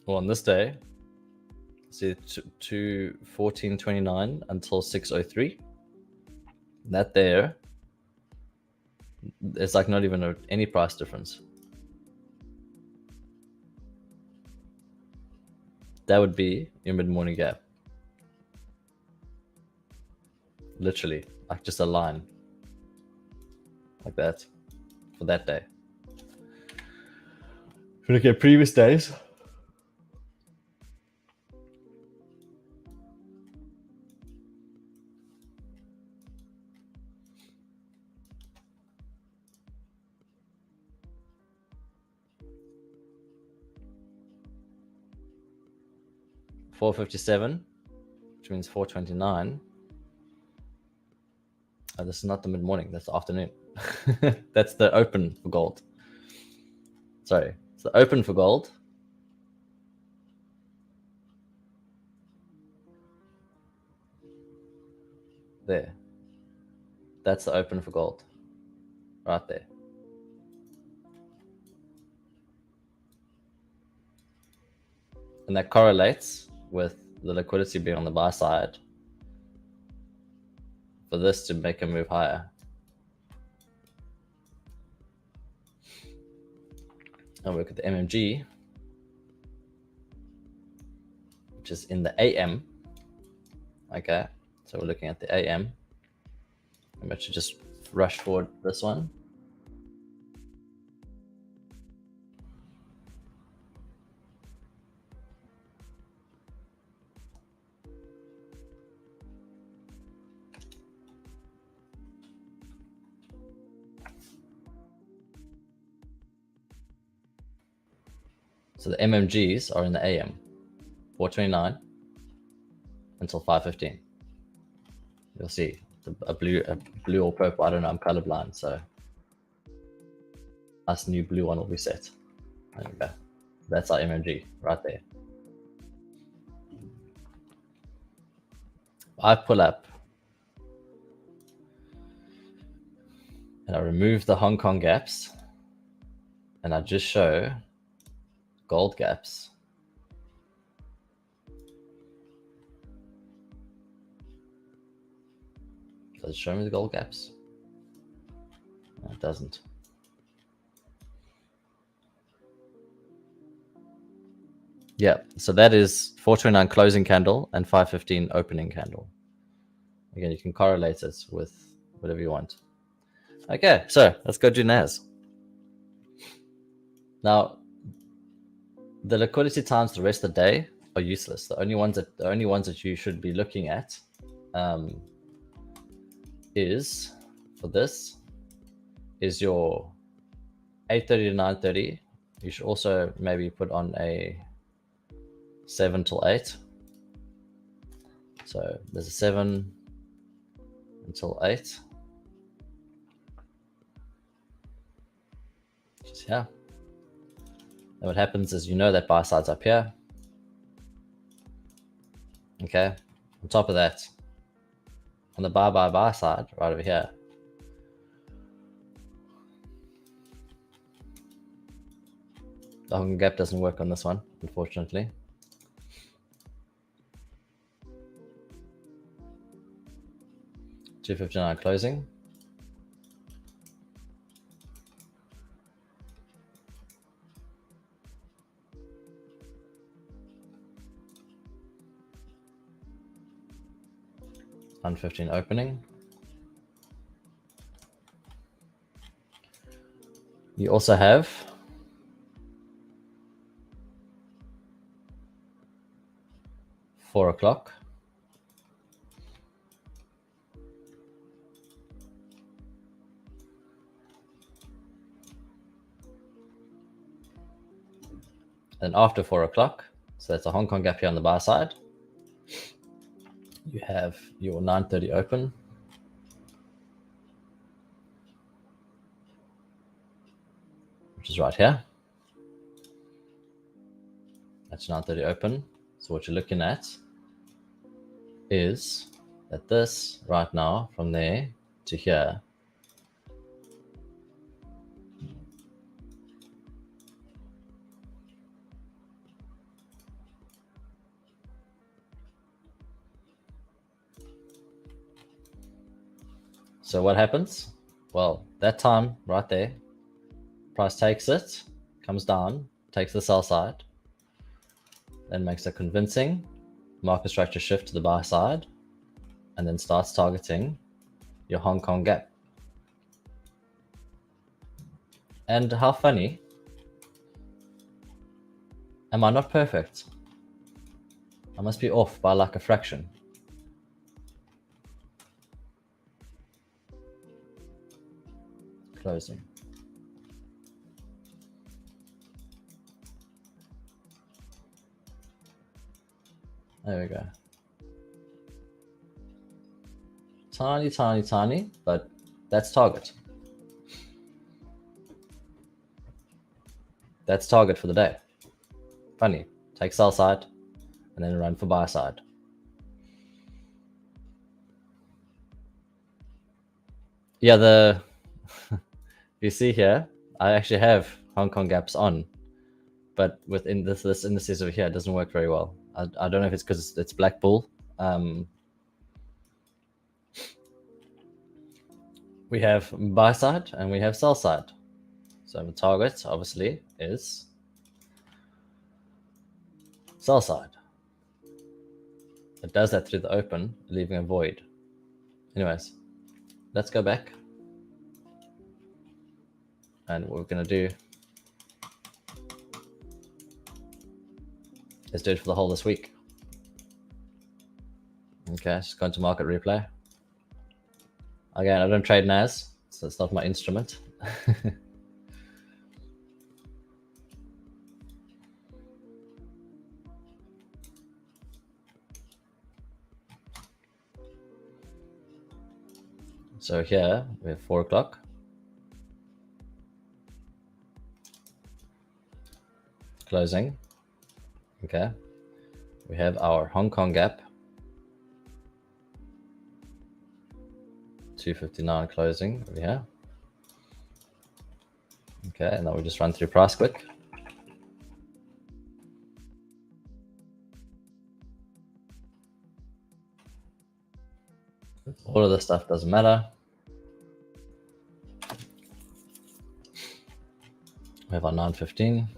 [SPEAKER 2] well, on this day, see 14:29 until 6:03. That there, it's like not even any price difference. That would be your mid-morning gap. Literally, like just a line like that for that day. we look at previous days, $457, which means 429. Oh, this is not the mid-morning, that's the afternoon. That's the open for gold. Sorry, it's the open for gold. There. That's the open for gold. Right there. And that correlates with the liquidity being on the buy side for this to make a move higher. And we look at the MMG, which is in the AM. Okay, so we're looking at the AM. I'm going to just rush forward this one. So the MMGs are in the AM, 429 until 515. You'll see a blue or purple. I don't know. I'm colorblind, so this new blue one will be set. There we go. That's our MMG right there. I pull up and I remove the Hong Kong gaps, and I just show gold gaps. Does it show me the gold gaps? No, it doesn't. Yeah, so that is 429 closing candle and 515 opening candle. Again, you can correlate it with whatever you want. Okay, so let's go do NAS. Now, the liquidity times the rest of the day are useless. The only ones that you should be looking at is for this is your 8:30 to 9:30. You should also maybe put on a 7 till 8. So there's a 7 until 8. Just here. And what happens is, you know, that buy side's up here. Okay. On top of that, on the buy side, right over here, the Hong Kong gap doesn't work on this one, unfortunately. $259 closing. $115 opening. You also have $4 and after 4 o'clock, so that's a Hong Kong gap here on the buy side. You have your 9:30 open. Which is right here. That's 9:30 open. So what you're looking at is that this right now, from there to here, so what happens? Well, that time right there, price takes it, comes down, takes the sell side, then makes a convincing market structure shift to the buy side, and then starts targeting your Hong Kong gap. And how funny Am I not perfect? I must be off by like a fraction. Closing. There we go. Tiny, tiny, tiny, but that's target. That's target for the day. Funny. Take sell side and then run for buy side. Yeah, you see here, I actually have Hong Kong gaps on, but within this indices over here, it doesn't work very well. I don't know if it's because it's black bull. We have buy side and we have sell side. So the target obviously is sell side. It does that through the open, leaving a void. Anyways, let's go back. And what we're going to do is do it for the whole this week. Okay, just going to market replay. Again, I don't trade NAS, so it's not my instrument. So here we have 4 o'clock. Closing. Okay. We have our Hong Kong gap. 259 closing over here. Okay, and then we just run through price quick. All of this stuff doesn't matter. We have our 915.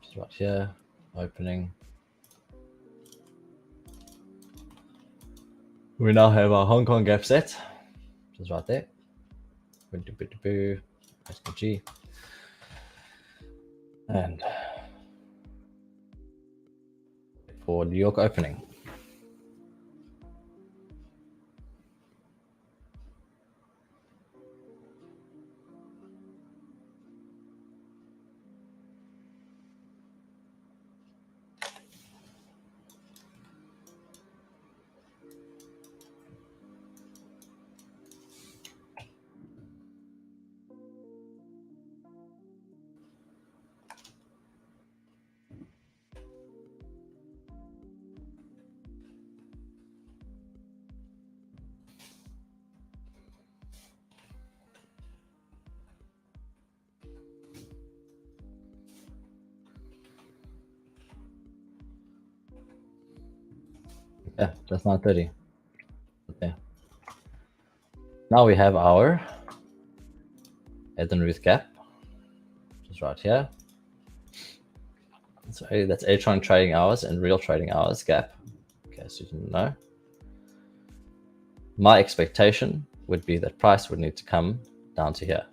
[SPEAKER 2] Which is right here. Opening. We now have our Hong Kong gap set, which is right there. SKG. And for New York opening. Yeah, that's 930. Okay. Now we have our Ed and Ruth gap, which is right here. So that's H1 trading hours and real trading hours gap. Okay, so you didn't know. My expectation would be that price would need to come down to here.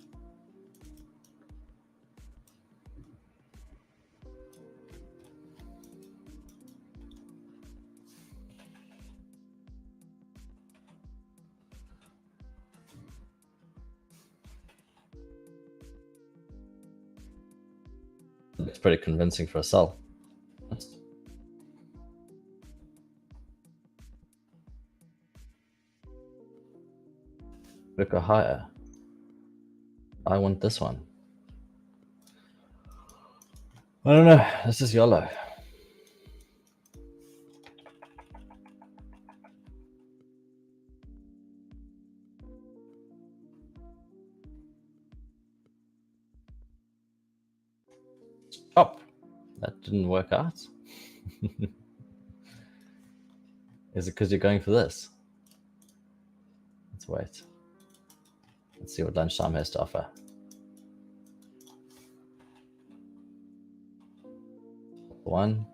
[SPEAKER 2] It's pretty convincing for a sell. Look higher. I want this one. I don't know. This is YOLO. Stop. That didn't work out. Is it because you're going for this? Let's wait. Let's see what lunchtime has to offer. One.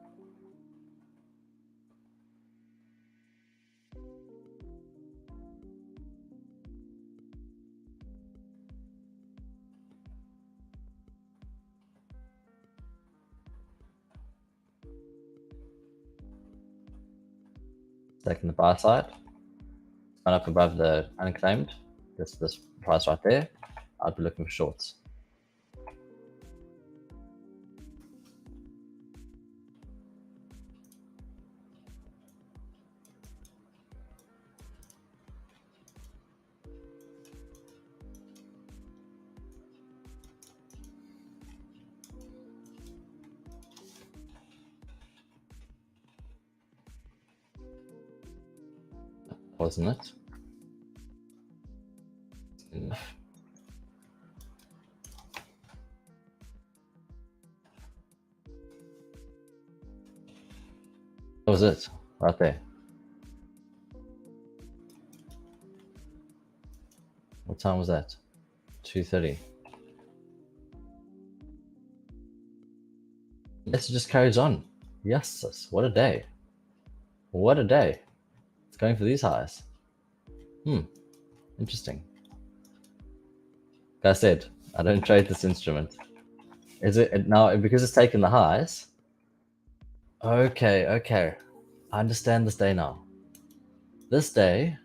[SPEAKER 2] Taking the buy side, gone up above the unclaimed, this price right there, I'd be looking for shorts. Wasn't it? Enough. That was it, right there. What time was that? 2:30. Yes, it just carries on. Yes, what a day. What a day. It's going for these highs. Interesting. Like I said, I don't trade this instrument. Is it now because it's taken the highs? Okay. I understand this day now. This day,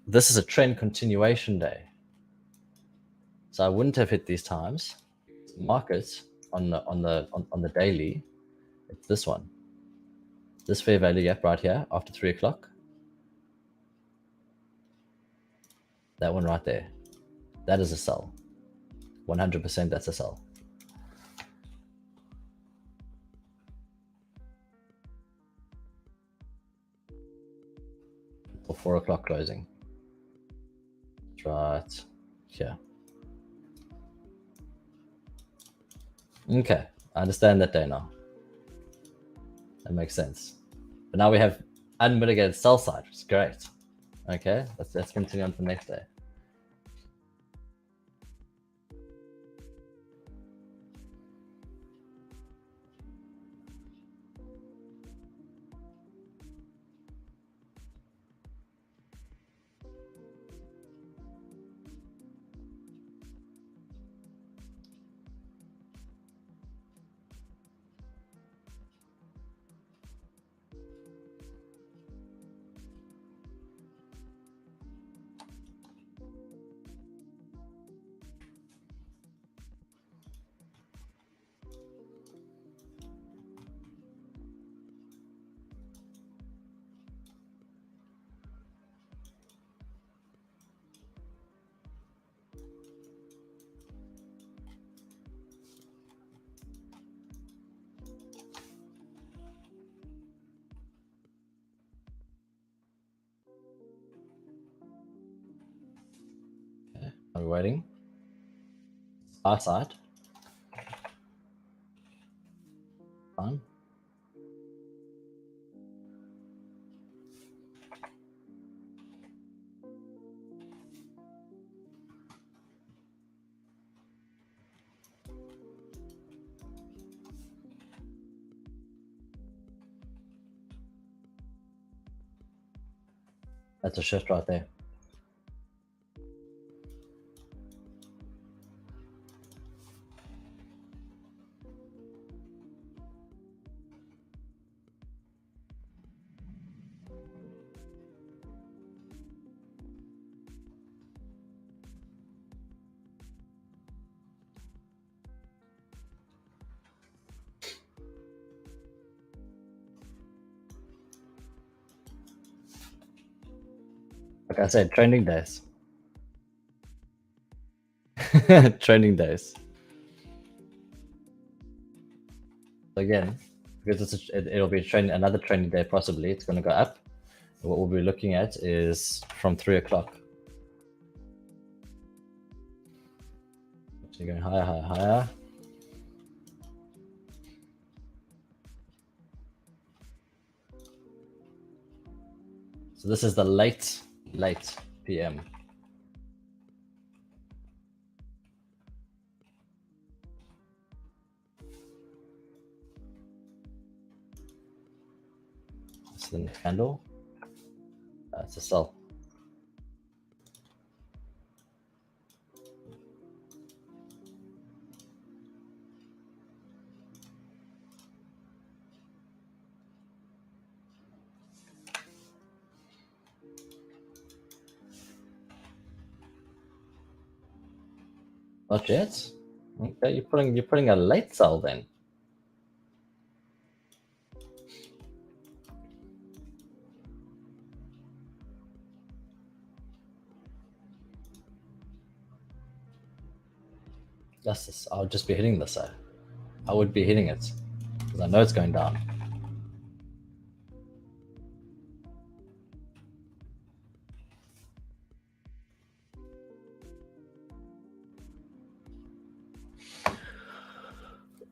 [SPEAKER 2] this is a trend continuation day. So I wouldn't have hit these times. Market on the daily, it's this one. This fair value gap right here after 3 o'clock. That one right there. That is a sell. 100% that's a sell. Or 4 o'clock closing. That's right here. Okay, I understand that day now. That makes sense. But now we have unmitigated sell side, which is great. Okay, let's continue on to the next day. Okay, are we waiting? Buy side. Fine. That's a shift right there. Like I said, trending days. Trending days. Again, because it'll be another trending day possibly. It's going to go up. What we'll be looking at is from 3 o'clock. So you're going higher. So this is the late PM. This is the candle. It's a sell. Not yet. Okay, you're putting a late sell then. I'll just be hitting this. I would be hitting it because I know it's going down.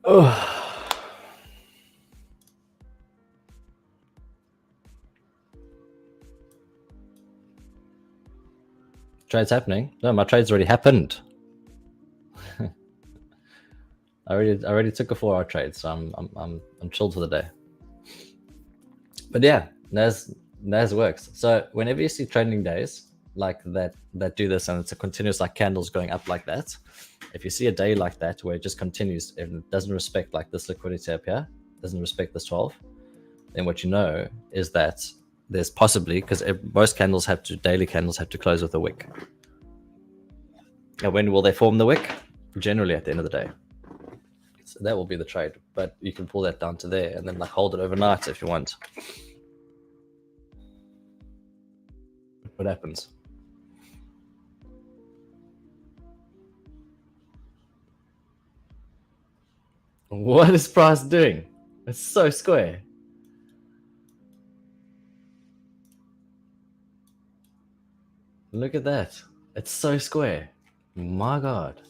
[SPEAKER 2] Oh. Trade's happening. No, my trade's already happened. I already took a 4-hour trade, so I'm chilled for the day. But yeah, NAS works. So whenever you see trending days like that do this, and it's a continuous like candles going up like that, if you see a day like that where it just continues and it doesn't respect like this liquidity up here, doesn't respect this 12, then what you know is that there's possibly, because most candles daily candles have to close with a wick. And when will they form the wick? Generally at the end of the day. So that will be the trade, but you can pull that down to there and then like hold it overnight if you want. What happens? What is price doing? It's so square. Look at that. It's so square. My God.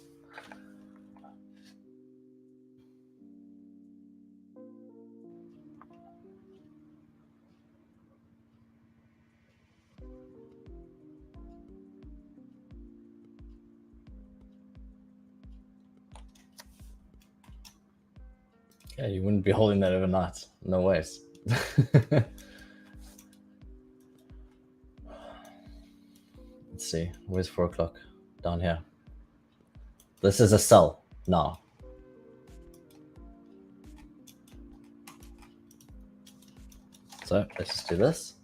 [SPEAKER 2] Yeah, you wouldn't be holding that overnight. No ways. Let's see. Where's 4 o'clock? Down here. This is a sell now. So let's just do this.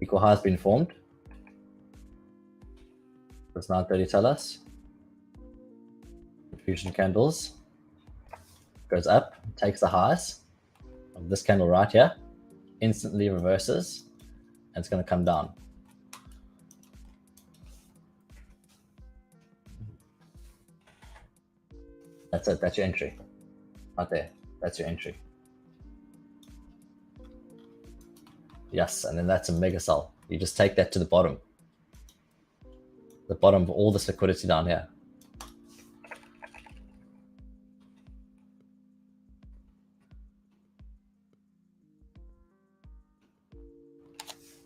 [SPEAKER 2] Equal high has been formed. What's 9:30 tell us? Fusion candles goes up, takes the highs of this candle right here, instantly reverses, and it's going to come down. That's it. That's your entry. Right there. That's your entry. Yes, and then that's a mega sell. You just take that to the bottom. The bottom of all this liquidity down here.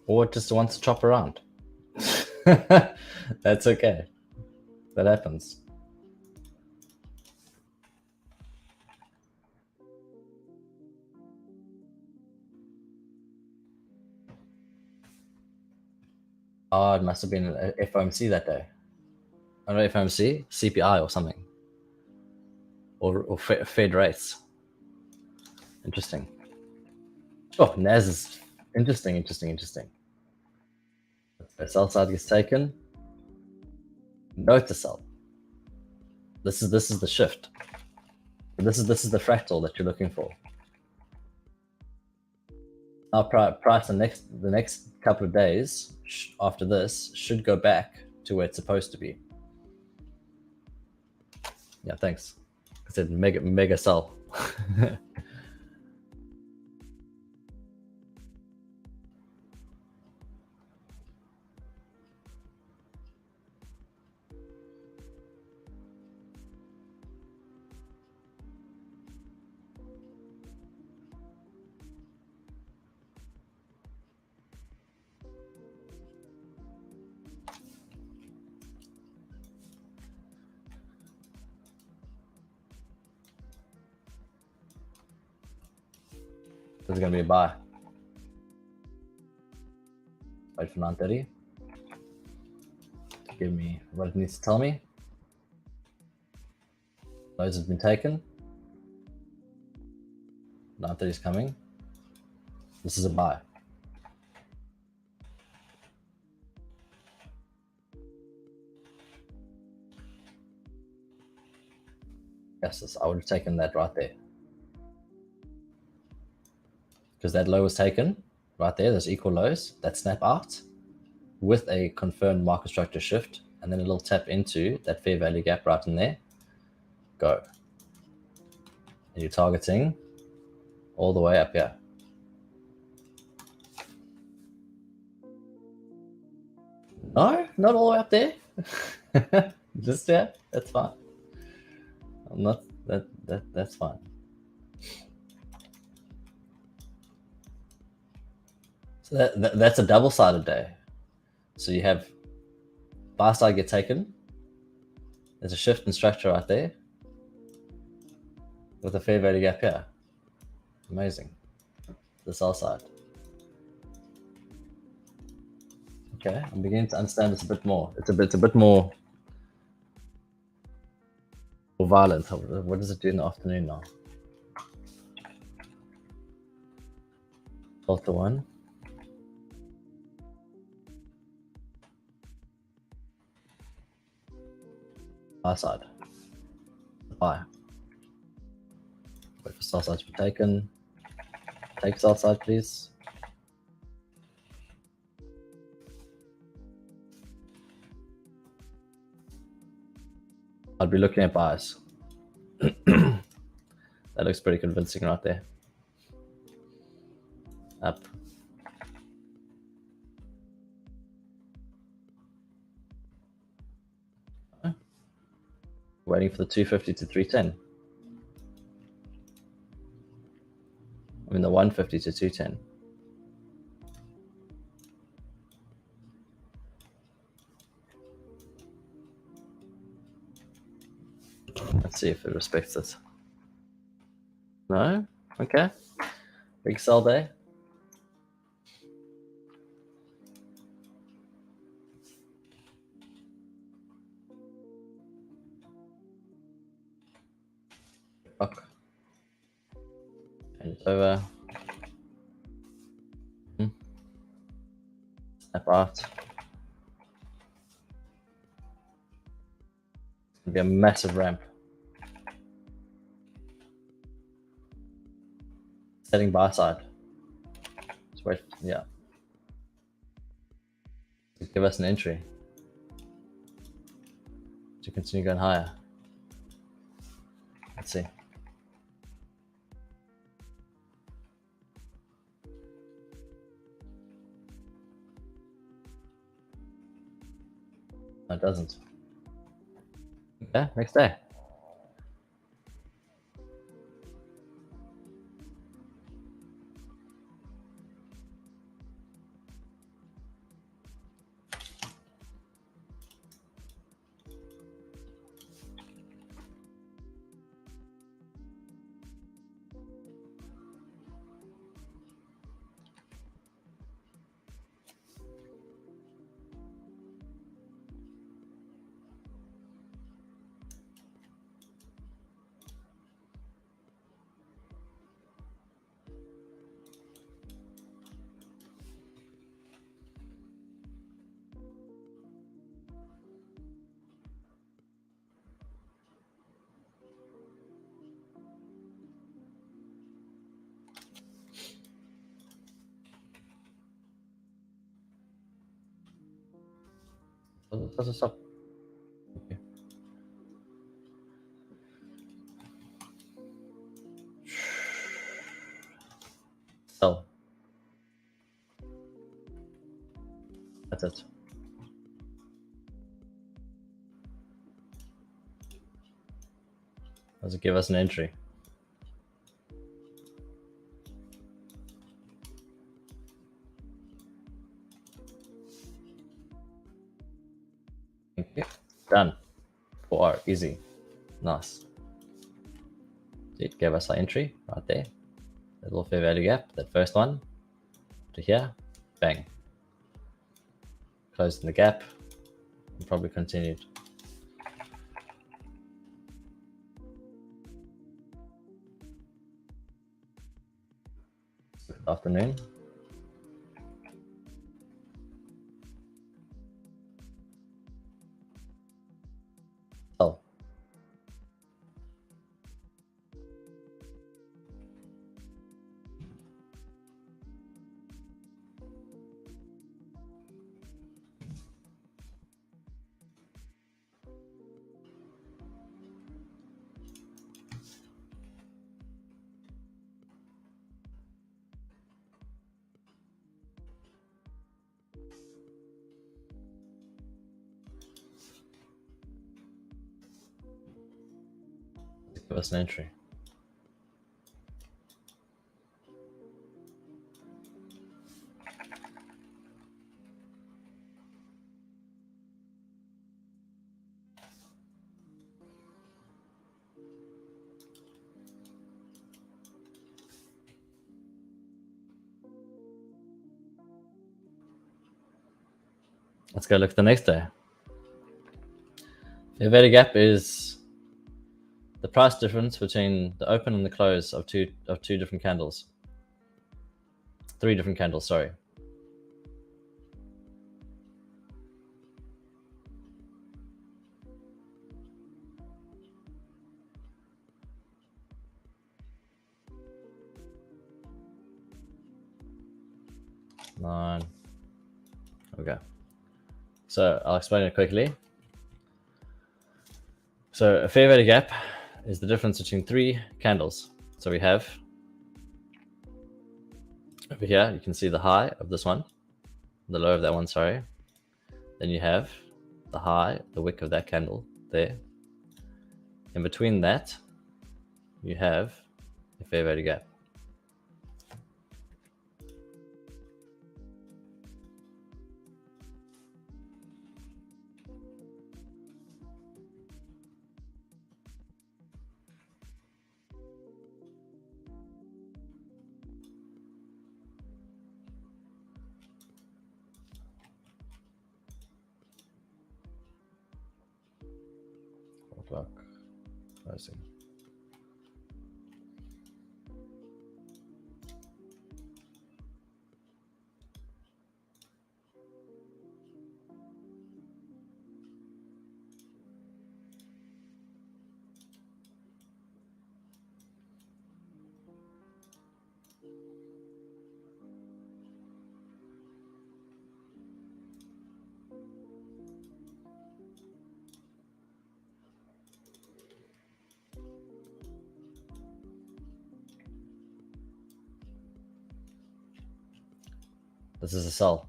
[SPEAKER 2] Or it just wants to chop around. That's okay. That happens. Oh, it must have been FOMC that day. I don't know, FOMC, CPI or something. Or Fed rates. Interesting. Oh, NAS is interesting. The sell side gets taken. Note to sell. This is the shift. This is the fractal that you're looking for. Now price the next couple of days after this should go back to where it's supposed to be. Yeah, thanks. I said mega sell. This is gonna be a buy. Wait for 9:30. Give me what it needs to tell me. Those have been taken. 9:30 is coming. This is a buy. Yes, I would have taken that right there. Because that low was taken right there, those equal lows, that snap out with a confirmed market structure shift, and then a little tap into that fair value gap right in there. Go. And you're targeting all the way up here. No, not all the way up there. Just yeah, that's fine. I'm not that's fine. So that's a double-sided day. So you have buy side get taken. There's a shift in structure right there with a fair value gap here. Amazing. The sell side. Okay, I'm beginning to understand this a bit more. It's a bit more violent. What does it do in the afternoon now? 12 to 1. Buy side. Buy. Wait for sell side to be taken. Take sell side, please. I'd be looking at buys. That looks pretty convincing right there. Up. Waiting for the 250 to 310. I mean the 150 to 210. Let's see if it respects it. No? Okay. Big sell day. Fuck. And it's over. Snap out. It's gonna be a massive ramp. Setting buy side. Just wait. Yeah. Just give us an entry to continue going higher. Let's see. No, it doesn't. Okay, next day. What's up? Okay. Sell. That's it. Does it give us an entry? Okay. Done. 4R, easy. Nice. It gave us our entry right there. That little fair value gap, that first one to here, bang. Closed in the gap and probably continued. Good afternoon. Sell. Give us an entry. Let's go look at the next day. The Fair gap is the price difference between the open and the close of two different candles. 3 different candles, sorry. Nine. Okay. So I'll explain it quickly. So a fair value gap is the difference between 3 candles. So we have over here, you can see the high of this one, the low of that one, sorry. Then you have the high, the wick of that candle there. In between that, you have a fair value gap. Clock closing. This is a sell.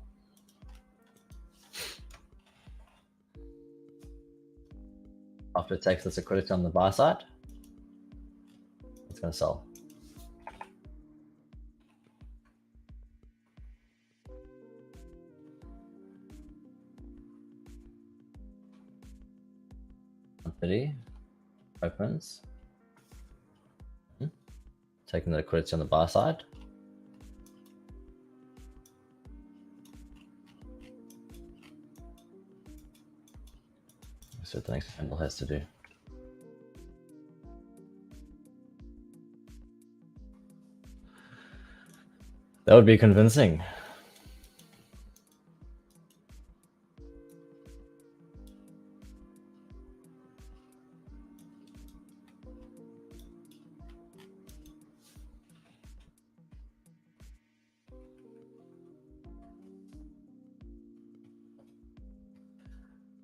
[SPEAKER 2] After it takes this liquidity on the buy side, it's going to sell. $130 opens, taking the liquidity on the buy side. That's what the next candle has to do. That would be convincing.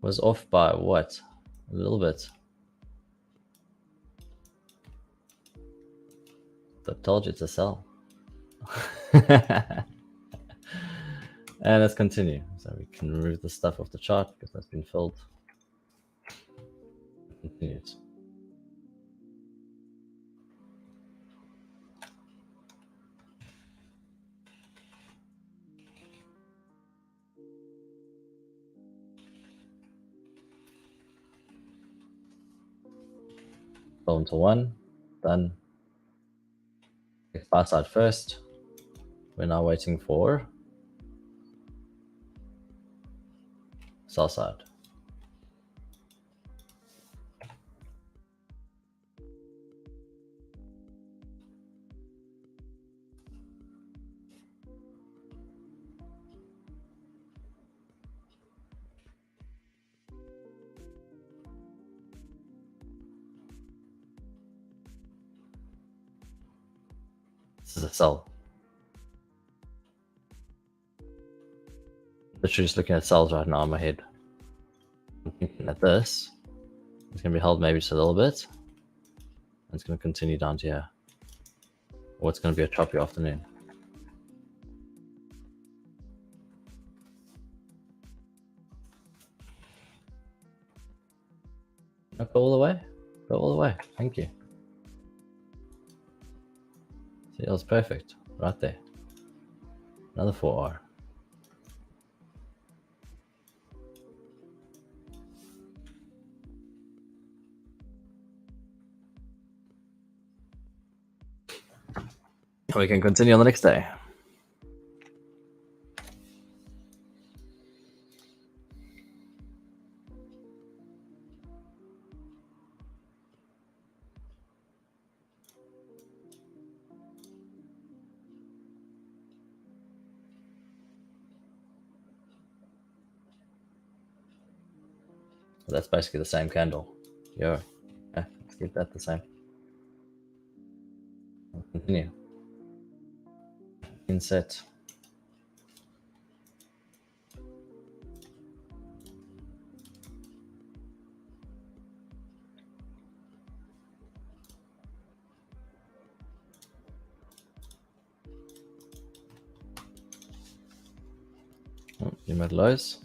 [SPEAKER 2] Was off by what? A little bit. I told you it's a sell. And let's continue. So we can remove the stuff off the chart because that's been filled. Continues. Go into 1, done. Buy side first. We're now waiting for sell side. This is a sell. Literally just looking at sells right now in my head. I'm thinking that this is going to be held maybe just a little bit. And it's going to continue down to here. Or it's going to be a choppy afternoon. Go all the way. Go all the way. Thank you. See, that was perfect right there. Another 4R. We can continue on the next day. That's basically the same candle. Yeah, let's keep that the same. I'll continue. Inset. You made lows.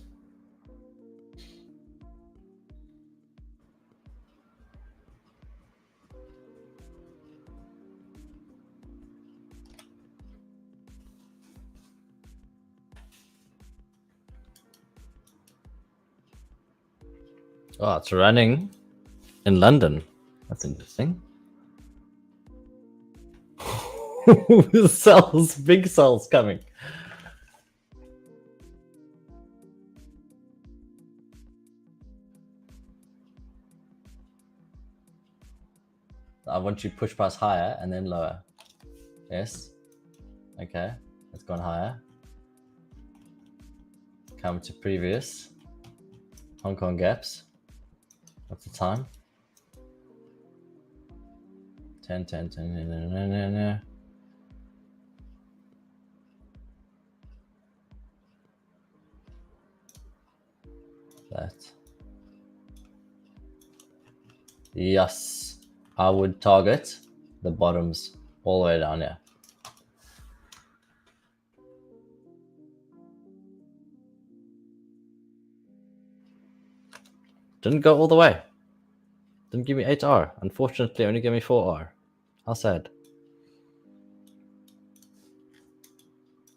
[SPEAKER 2] Oh, it's running in London. That's interesting. Cells, big cells coming. I want you to push price higher and then lower. Yes. Okay. It's gone higher. Come to previous. Hong Kong gaps. What's the time? 10, 10, 10, no. That. Yes. I would target the bottoms all the way down here. Didn't go all the way. Didn't give me 8R. Unfortunately, only gave me 4R. How sad.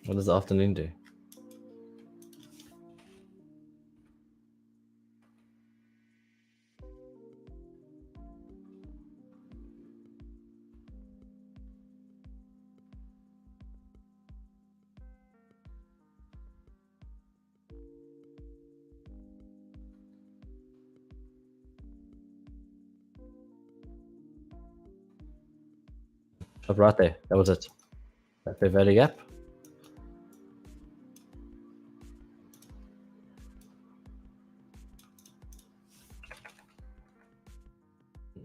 [SPEAKER 2] What does the afternoon do? Shot right there. That was it. That fair value gap.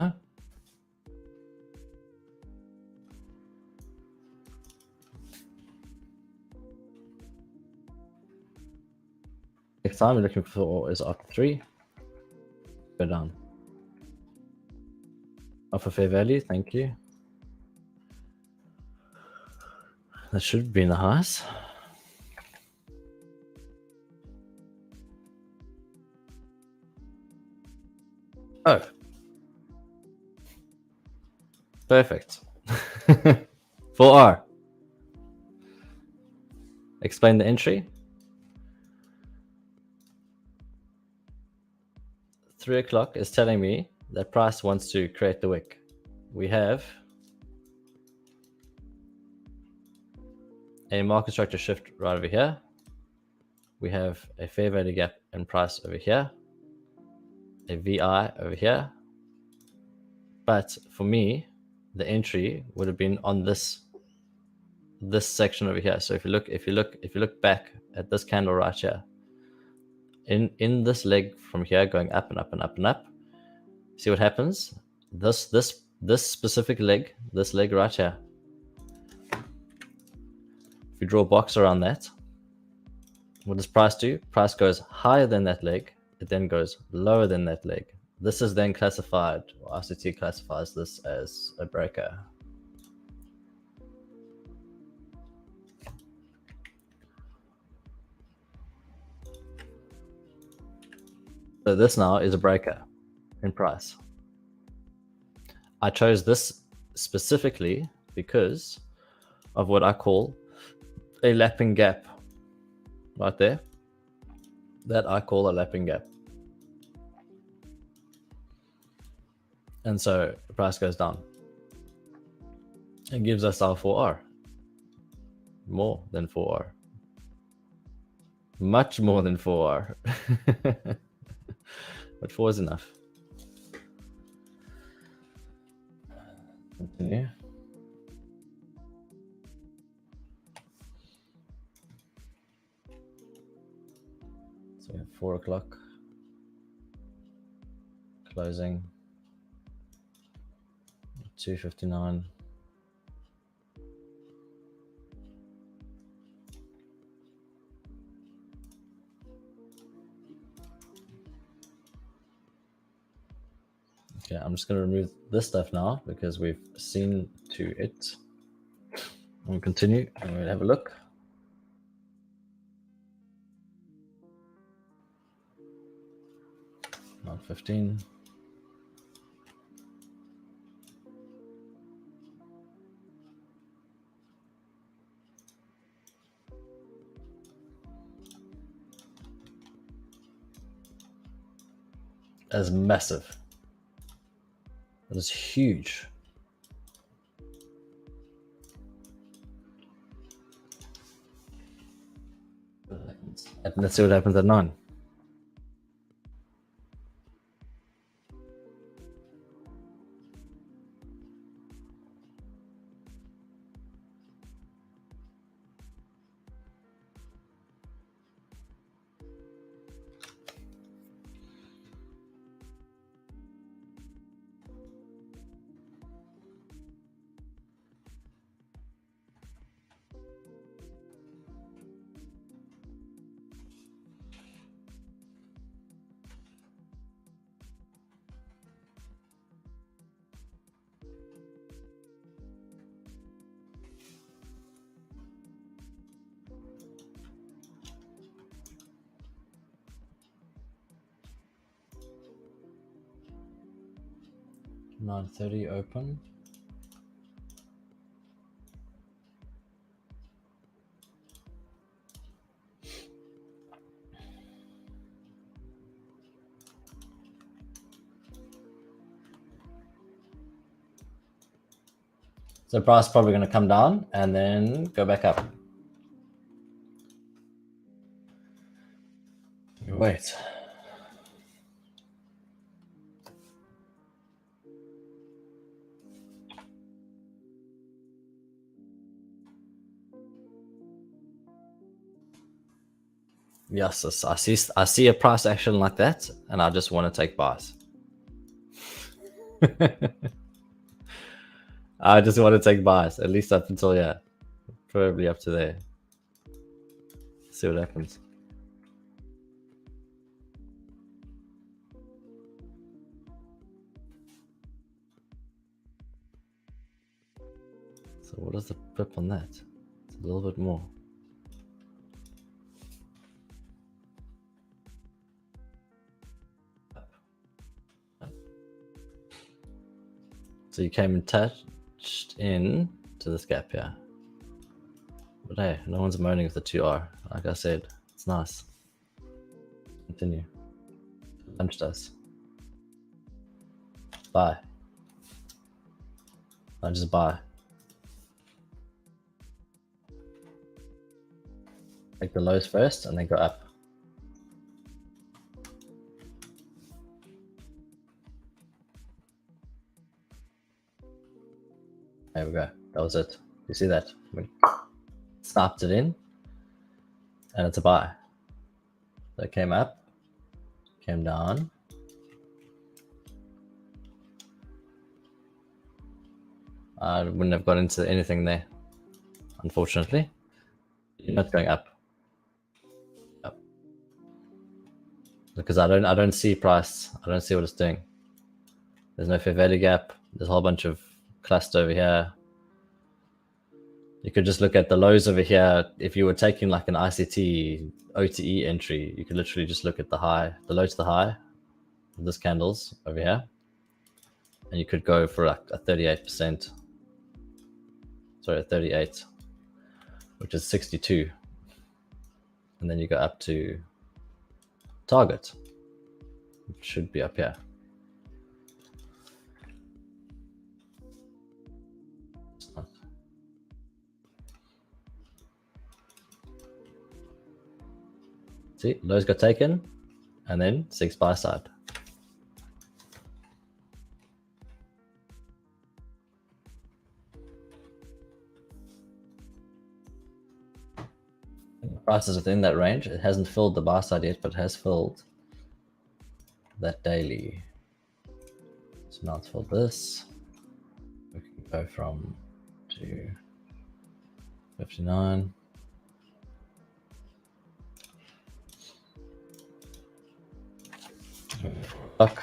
[SPEAKER 2] No. Next time we're looking for is after 3. Go down. Offer fair value, thank you. That should be in the highs. Oh. Perfect. 4R. Explain the entry. 3 o'clock is telling me that price wants to create the wick. We have a market structure shift right over here. We have a fair value gap in price over here, a VI over here. But for me, the entry would have been on this section over here. So if you look back at this candle right here, in this leg from here going up and up and up and up, see what happens? This specific leg, this leg right here. If you draw a box around that, what does price do? Price goes higher than that leg. It then goes lower than that leg. This is then classified, or ICT classifies this as a breaker. So this now is a breaker in price. I chose this specifically because of what I call a lapping gap right there. That I call a lapping gap. And so the price goes down. It gives us our 4R. More than 4R. Much more than 4R. But 4 is enough. Continue. So we have 4 o'clock. Closing. 2:59. Okay, I'm just going to remove this stuff now because we've seen to it. We'll continue and we'll have a look. Not 15. That's massive. That is huge. Let's see what happens at 9. $9.30 open. So the price is probably going to come down and then go back up. Wait. Yes, I see a price action like that, and I just want to take buys. I just want to take buys, at least up until, yeah, probably up to there. See what happens. So what is the pip on that? It's a little bit more. So you came and touched in to this gap here. But hey, no one's moaning with the 2R. Like I said, it's nice. Continue. Punched us. Buy. I just buy. Take the lows first and then go up. There we go. That was it. You see that? We snapped it in and it's a buy. So it came up, came down. I wouldn't have got into anything there, unfortunately. You're not going up. Up. Because I don't see price. I don't see what it's doing. There's no fair value gap. There's a whole bunch of cluster over here. You could just look at the lows over here. If you were taking like an ICT OTE entry, you could literally just look at the high, the low to the high, this candles over here, and you could go for like a 38%. Sorry, a 38. which is 62. And then you go up to target, which should be up here. See, lows got taken, and then 6 buy side. The price is within that range. It hasn't filled the buy side yet, but it has filled that daily. So now it's filled this. We can go from to 59. Fuck.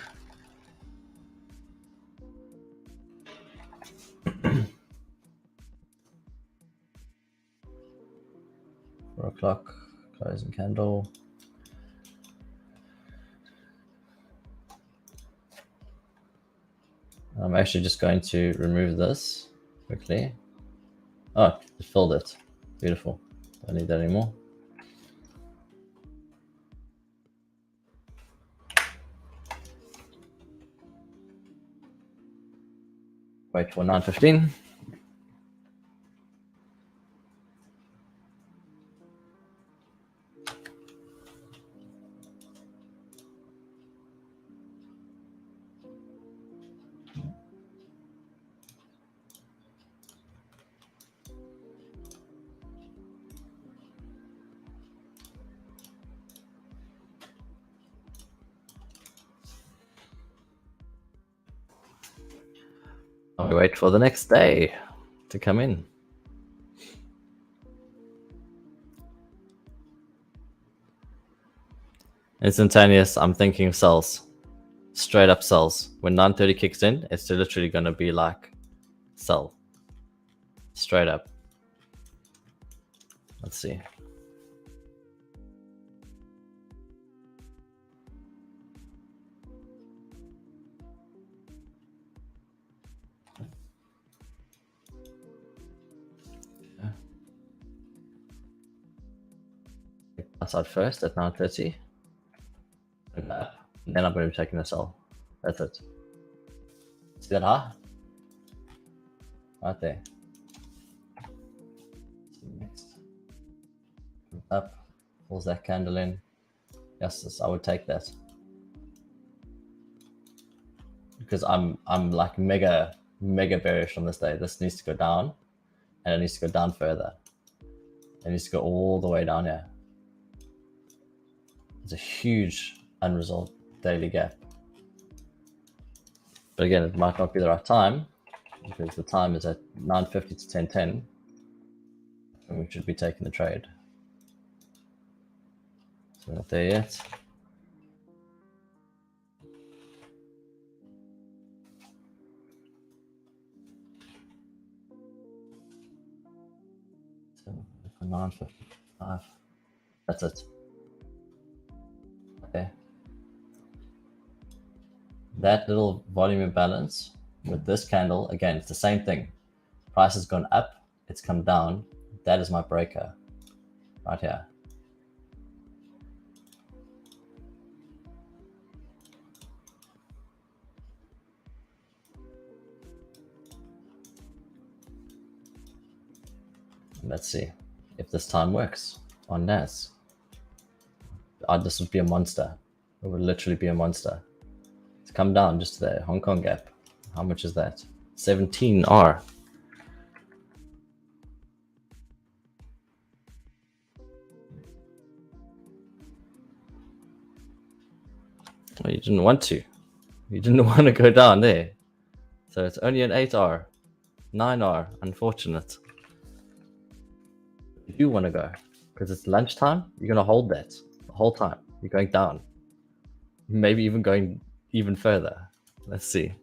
[SPEAKER 2] 4 o'clock, closing candle. I'm actually just going to remove this quickly. Oh, it filled it. Beautiful. Don't need that anymore. Wait for 9:15. We wait for the next day to come in. Instantaneous, I'm thinking sells. Straight up sells. When 9:30 kicks in, it's literally going to be like sell. Straight up. Let's see. Outside first at 9:30. Then I'm going to be taking a sell. That's it. See that high? Right there. Next. Up. Pulls that candle in. Yes, I would take that. Because I'm like mega bearish on this day. This needs to go down. And it needs to go down further. It needs to go all the way down here. It's a huge unresolved daily gap. But again, it might not be the right time because the time is at 9:50 to 10:10, and we should be taking the trade. So we're not there yet. So for 9:55, that's it. Okay. That little volume imbalance with this candle, again, it's the same thing. Price has gone up, it's come down. That is my breaker right here. Let's see if this time works on NAS. This would be a monster. It would literally be a monster. It's come down just to the Hong Kong gap. How much is that? 17R. Well, you didn't want to. You didn't want to go down there. So it's only an 8R. 9R. Unfortunate. You do want to go. Because it's lunchtime, you're going to hold that the whole time. You're going down. Maybe even going even further. Let's see.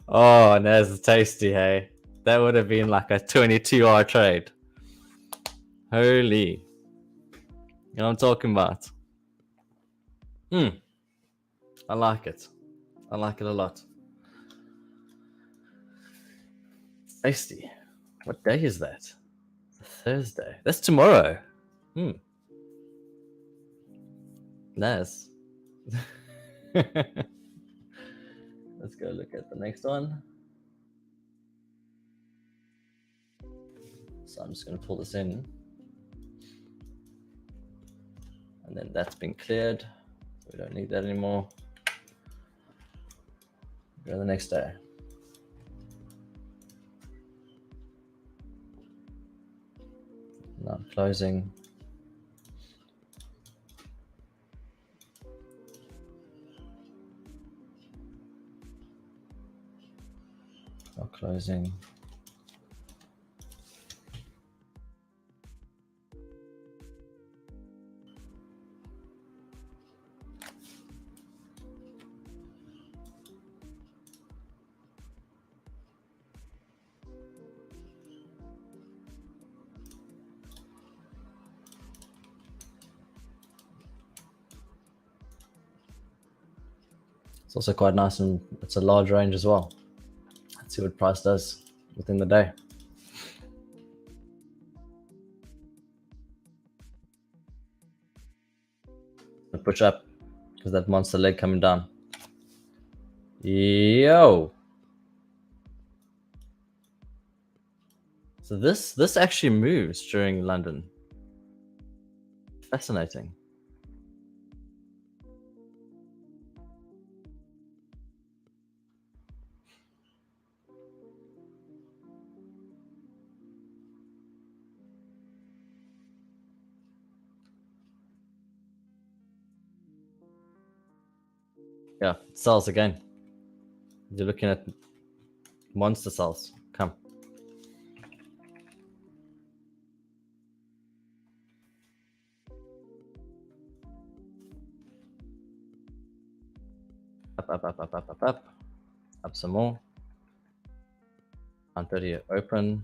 [SPEAKER 2] Oh, and there's tasty, hey. That would have been like a 22R trade. Holy. You know what I'm talking about? I like it. I like it a lot. Tasty. What day is that? Thursday. That's tomorrow. Nice. Let's go look at the next one. So I'm just going to pull this in. And then that's been cleared. So we don't need that anymore. Go to the next day. Now closing. Now closing. It's also quite nice, and it's a large range as well. Let's see what price does within the day. Push up because that monster leg coming down. Yo. So this actually moves during London. Fascinating. Yeah, cells again. You're looking at monster cells. Come. Up, up, up, up, up, up, up. Up some more. 130 open.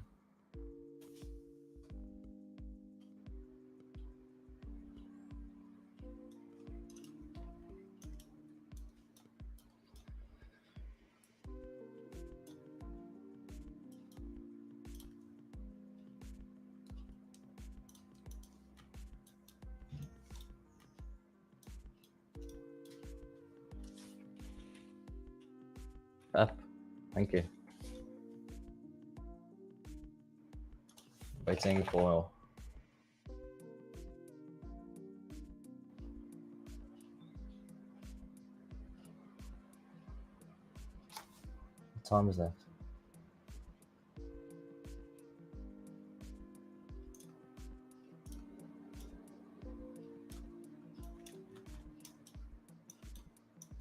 [SPEAKER 2] Up. Thank you. Waiting for what time is that?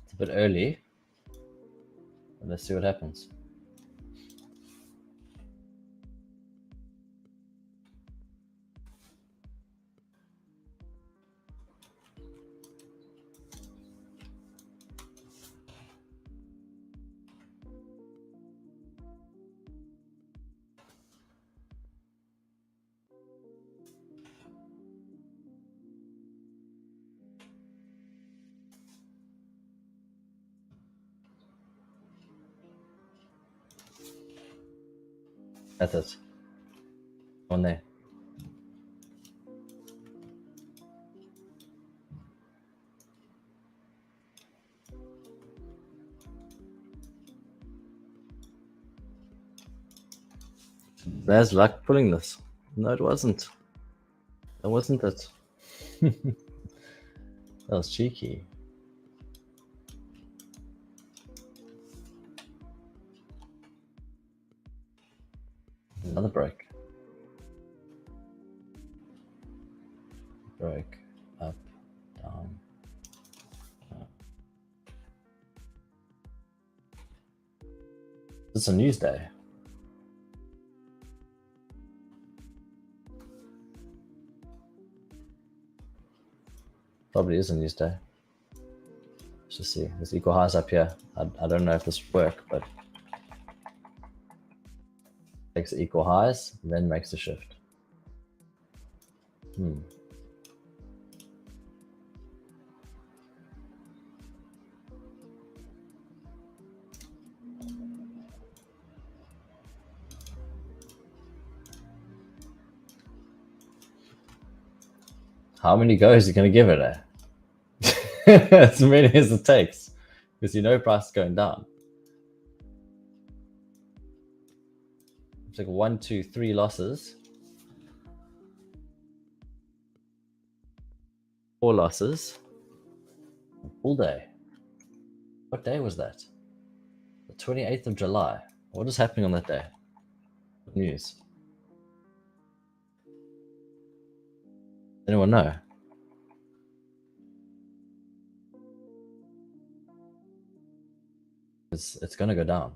[SPEAKER 2] It's a bit early. Let's see what happens. That's it. On there. There's luck pulling this. No, it wasn't. That wasn't it. That was cheeky. Another break. Break. Up. Down. Up. It's a news day. Probably is a news day. Let's just see. There's equal highs up here. I don't know if this will work, but takes the equal highs, then makes the shift. How many goes are you going to give it as many as it takes, because you know price is going down. It's like 1, 2, 3 losses, 4 losses, all day. What day was that? The 28th of July. What is happening on that day? What news? Anyone know? It's going to go down.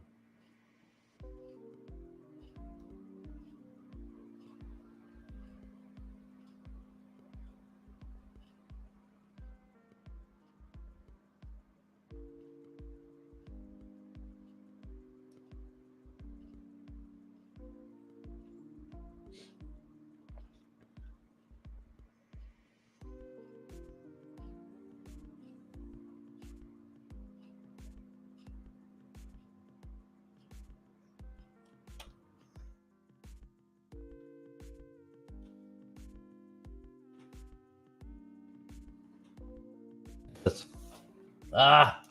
[SPEAKER 2] Ah!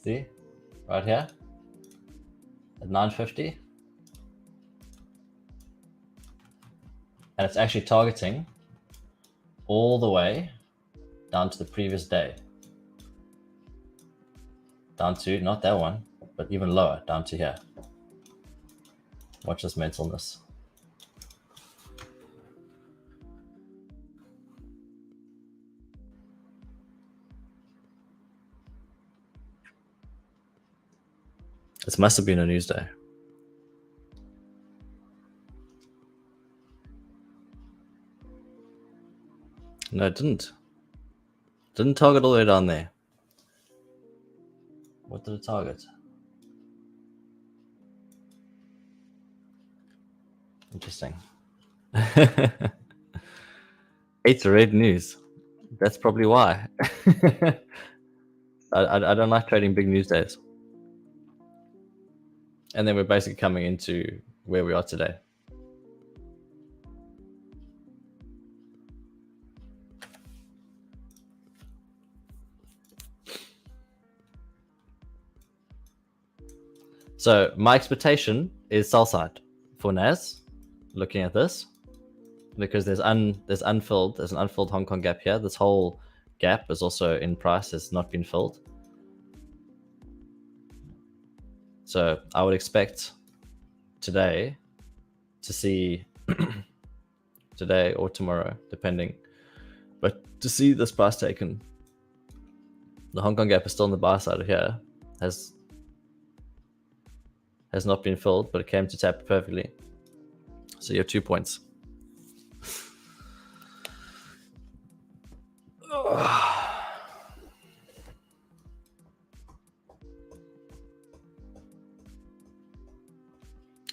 [SPEAKER 2] See? Right here? At 950. And it's actually targeting all the way down to the previous day. Down to, not that one, but even lower, down to here. Watch this mentalness. This must have been a news day. No, it didn't. Didn't target all the way down there. What did it target? Interesting. It's red news. That's probably why. I don't like trading big news days. And then we're basically coming into where we are today. So my expectation is sell side for NAS, looking at this, because there's an unfilled Hong Kong gap here. This whole gap is also in price, has not been filled. So I would expect today to see today or tomorrow, depending, but to see this price taken. The Hong Kong gap is still on the buy side of here, has not been filled, but it came to tap perfectly. So you have 2 points.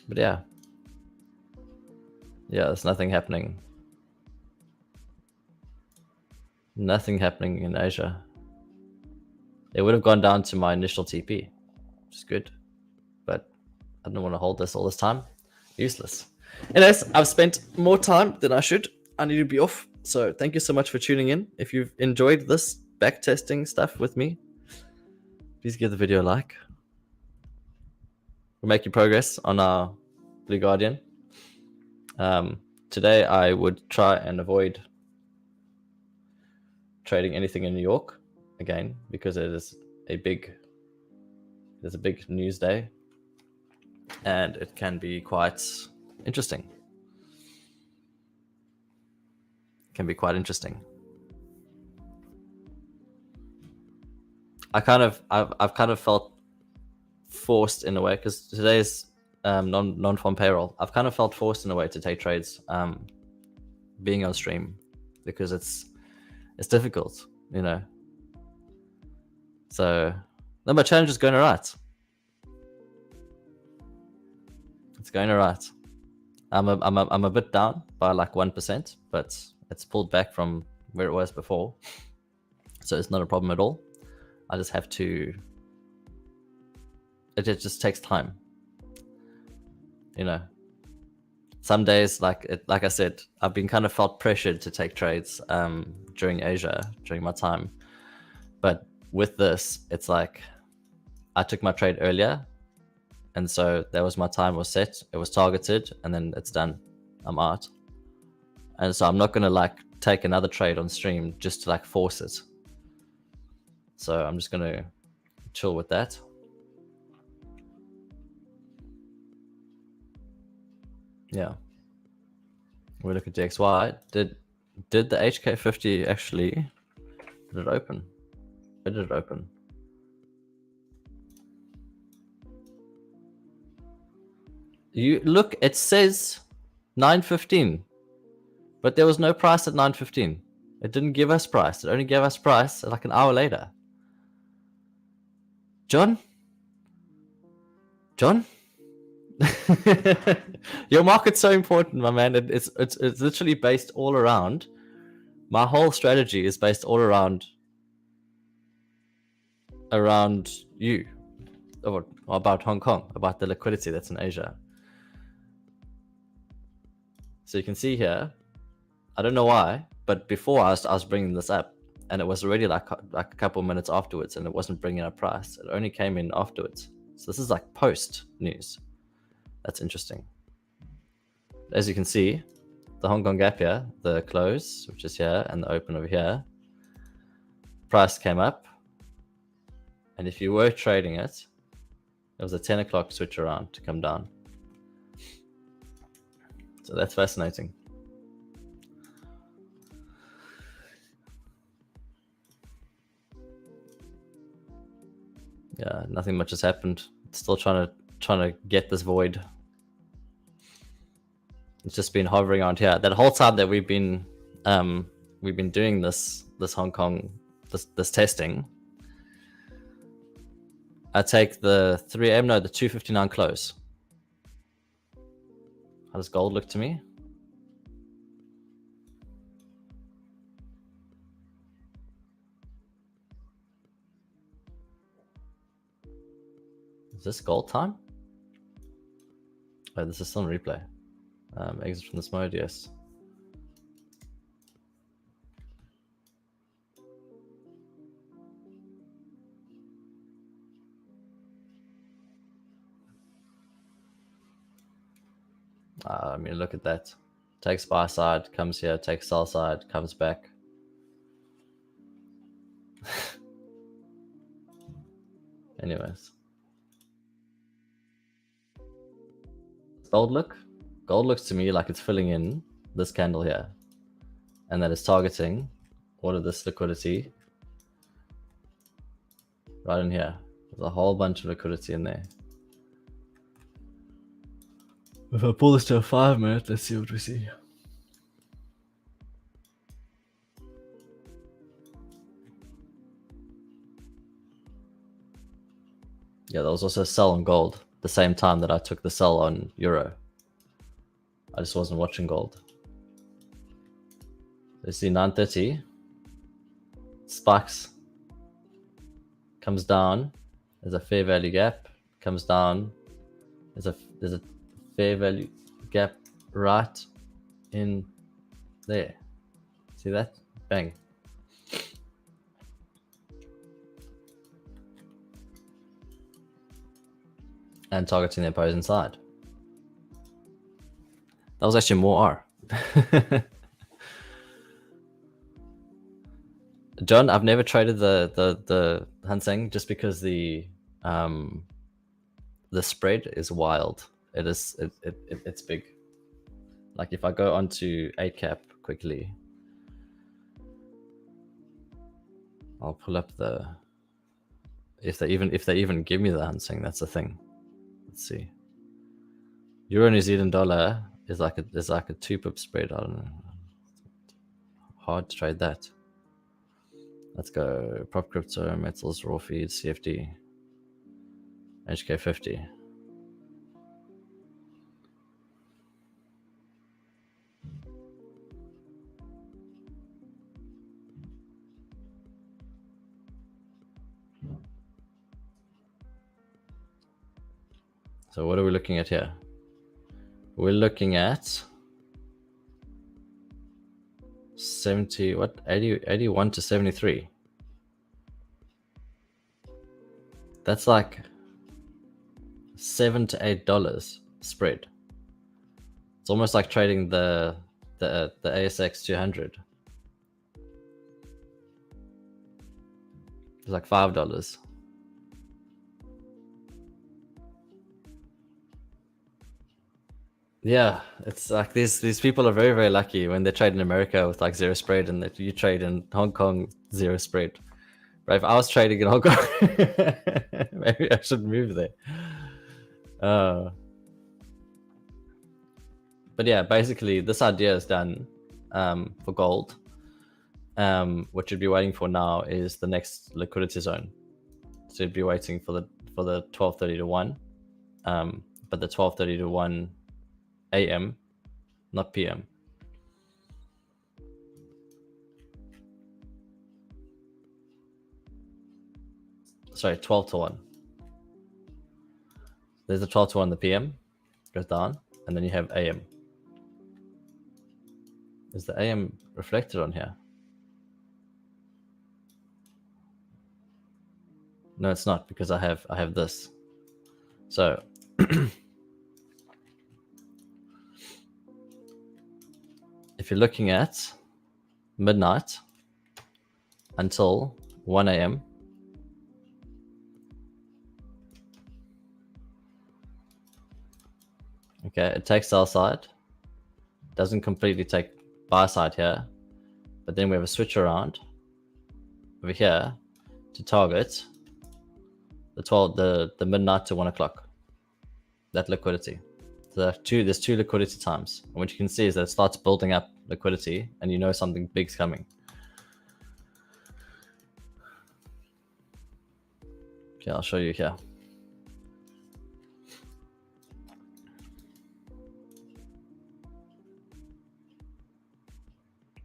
[SPEAKER 2] But yeah, there's nothing happening. Nothing happening in Asia. It would have gone down to my initial TP, which is good, but I don't want to hold this all this time. Useless. Anyways, I've spent more time than I should. I need to be off. So thank you so much for tuning in. If you've enjoyed this backtesting stuff with me, please give the video a like. We're making progress on our Blue Guardian. Today I would try and avoid trading anything in New York again, because it is a big news day and it can be quite interesting. I've kind of felt forced in a way, because today's non-farm payroll. I've kind of felt forced in a way to take trades being on stream, because it's difficult, you know. So no, my challenge is going all right. It's going all right. I'm a bit down by like 1%, but it's pulled back from where it was before, so it's not a problem at all. I just have to. It just takes time, you know. Some days, like I said, I've been kind of felt pressured to take trades during Asia, during my time. But with this, it's like I took my trade earlier, and so that was my time was set. It was targeted, and then it's done. I'm out. And so I'm not going to like take another trade on stream just to like force it. So I'm just going to chill with that. Yeah. We look at DXY. Did the HK50 actually, did it open? Where did it open? You look, it says 915, but there was no price at 915. It didn't give us price. It only gave us price like an hour later. John? Your market's so important, my man. It's literally based all around. My whole strategy is based all around you, or about Hong Kong, about the liquidity that's in Asia. So you can see here, I don't know why, but before I was bringing this up, and it was already like a couple minutes afterwards, and it wasn't bringing up price. It only came in afterwards. So this is like post news. That's interesting. As you can see, the Hong Kong gap here, the close, which is here, and the open over here, price came up. And if you were trading it, it was a 10 o'clock switch around to come down. So that's fascinating. Yeah, nothing much has happened. It's still trying to get this void. It's just been hovering around here. That whole time that we've been doing this Hong Kong this testing. I take the 3 AM, no, the 259 close. How does gold look to me? Is this gold time? Oh, this is still in replay. Exit from this mode, yes. I mean, look at that. Takes buy side, comes here, takes sell side, comes back. Anyways. Gold look? Gold looks to me like it's filling in this candle here. And that is targeting all of this liquidity right in here. There's a whole bunch of liquidity in there. If I pull this to a 5 minute, let's see what we see. Yeah, there was also a sell on gold the same time that I took the sell on euro. I just wasn't watching gold. You see 930 spikes, comes down. There's a fair value gap, comes down. There's a fair value gap right in there. See that? Bang. And targeting the opposing side. That was actually more R. John, I've never traded the Hang Seng just because the spread is wild. It's big. Like if I go onto 8cap quickly, I'll pull up the if they even give me the Hang Seng, that's the thing. Let's see. Euro New Zealand dollar is like a 2-pip spread. I don't know. Hard to trade that. Let's go prop crypto, metals, raw feed, CFD, HK50. So what are we looking at here? we're looking at 81 to 73. That's like $7 to $8 spread. It's almost like trading the ASX 200. It's like $5. Yeah, it's like these people are very, very lucky when they trade in America with like zero spread, and that you trade in Hong Kong zero spread. But if I was trading in Hong Kong, maybe I should move there. But yeah, basically this idea is done for gold. What you'd be waiting for now is the next liquidity zone. So you'd be waiting for the 12:30 to 1, but the 12:30 to 1 a.m., not p.m. Sorry, 12 to 1. There's a 12 to 1 the p.m. goes down, and then you have a.m. Is the a.m. reflected on here? No, it's not, because I have this. So if you're looking at midnight until 1 a.m., okay, it takes sell side, doesn't completely take buy side here, but then we have a switch around over here to target the midnight to 1 o'clock, that liquidity. So there's two liquidity times, and what you can see is that it starts building up liquidity, and you know something big's coming. Okay, I'll show you here.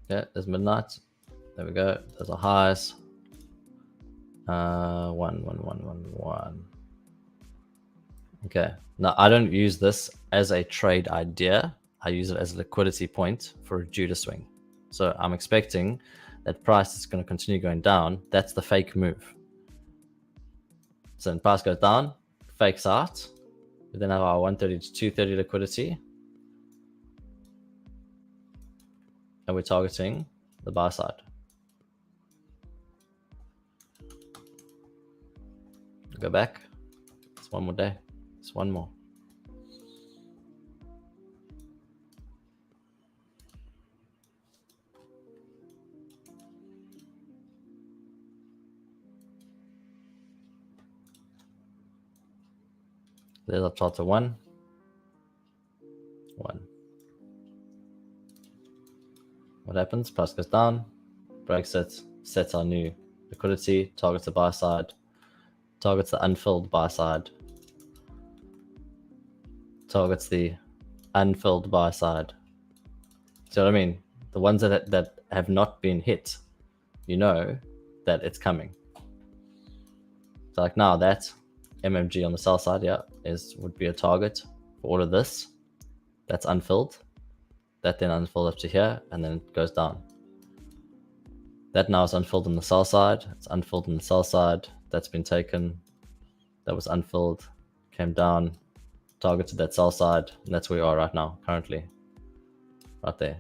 [SPEAKER 2] Yeah, there's midnight. There we go. There's our highs. 1, 1, 1, 1, 1. Okay. Now I don't use this as a trade idea. I use it as a liquidity point for a Judas swing. So I'm expecting that price is going to continue going down. That's the fake move. So when price goes down, fakes out. We then have our 130 to 230 liquidity. And we're targeting the buy side. Go back. It's one more day. It's one more. There's our chart to 1. 1. What happens? Price goes down, breaks it, sets our new liquidity, targets the buy side, targets the unfilled buy side, targets the unfilled buy side. See what I mean? The ones that have not been hit, you know that it's coming. So like now that MMG on the sell side, yeah, would be a target for all of this. That's unfilled. That then unfilled up to here, and then it goes down. That now is unfilled on the sell side. It's unfilled on the sell side. That's been taken. That was unfilled, came down, targeted that sell side, and that's where we are right now, currently. Right there.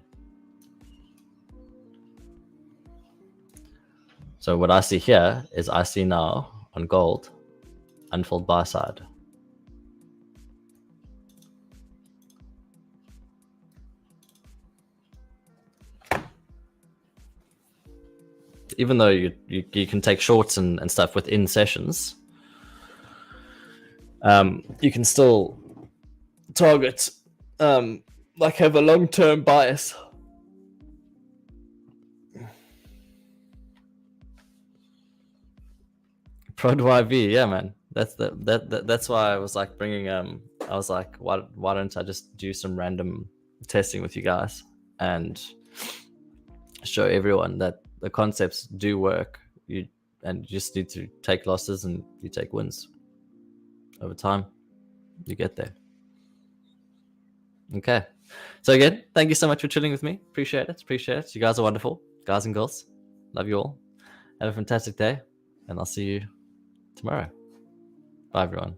[SPEAKER 2] So what I see here is I see now on gold, unfilled buy side. Even though you can take shorts and stuff within sessions, you can still target, like have a long-term bias. Prod YV, yeah, man. That's why I was like bringing I was like, why don't I just do some random testing with you guys and show everyone that the concepts do work. You just need to take losses and you take wins. Over time, you get there. Okay. So again, thank you so much for chilling with me. Appreciate it. Appreciate it. You guys are wonderful. Guys and girls. Love you all. Have a fantastic day. And I'll see you tomorrow. Bye, everyone.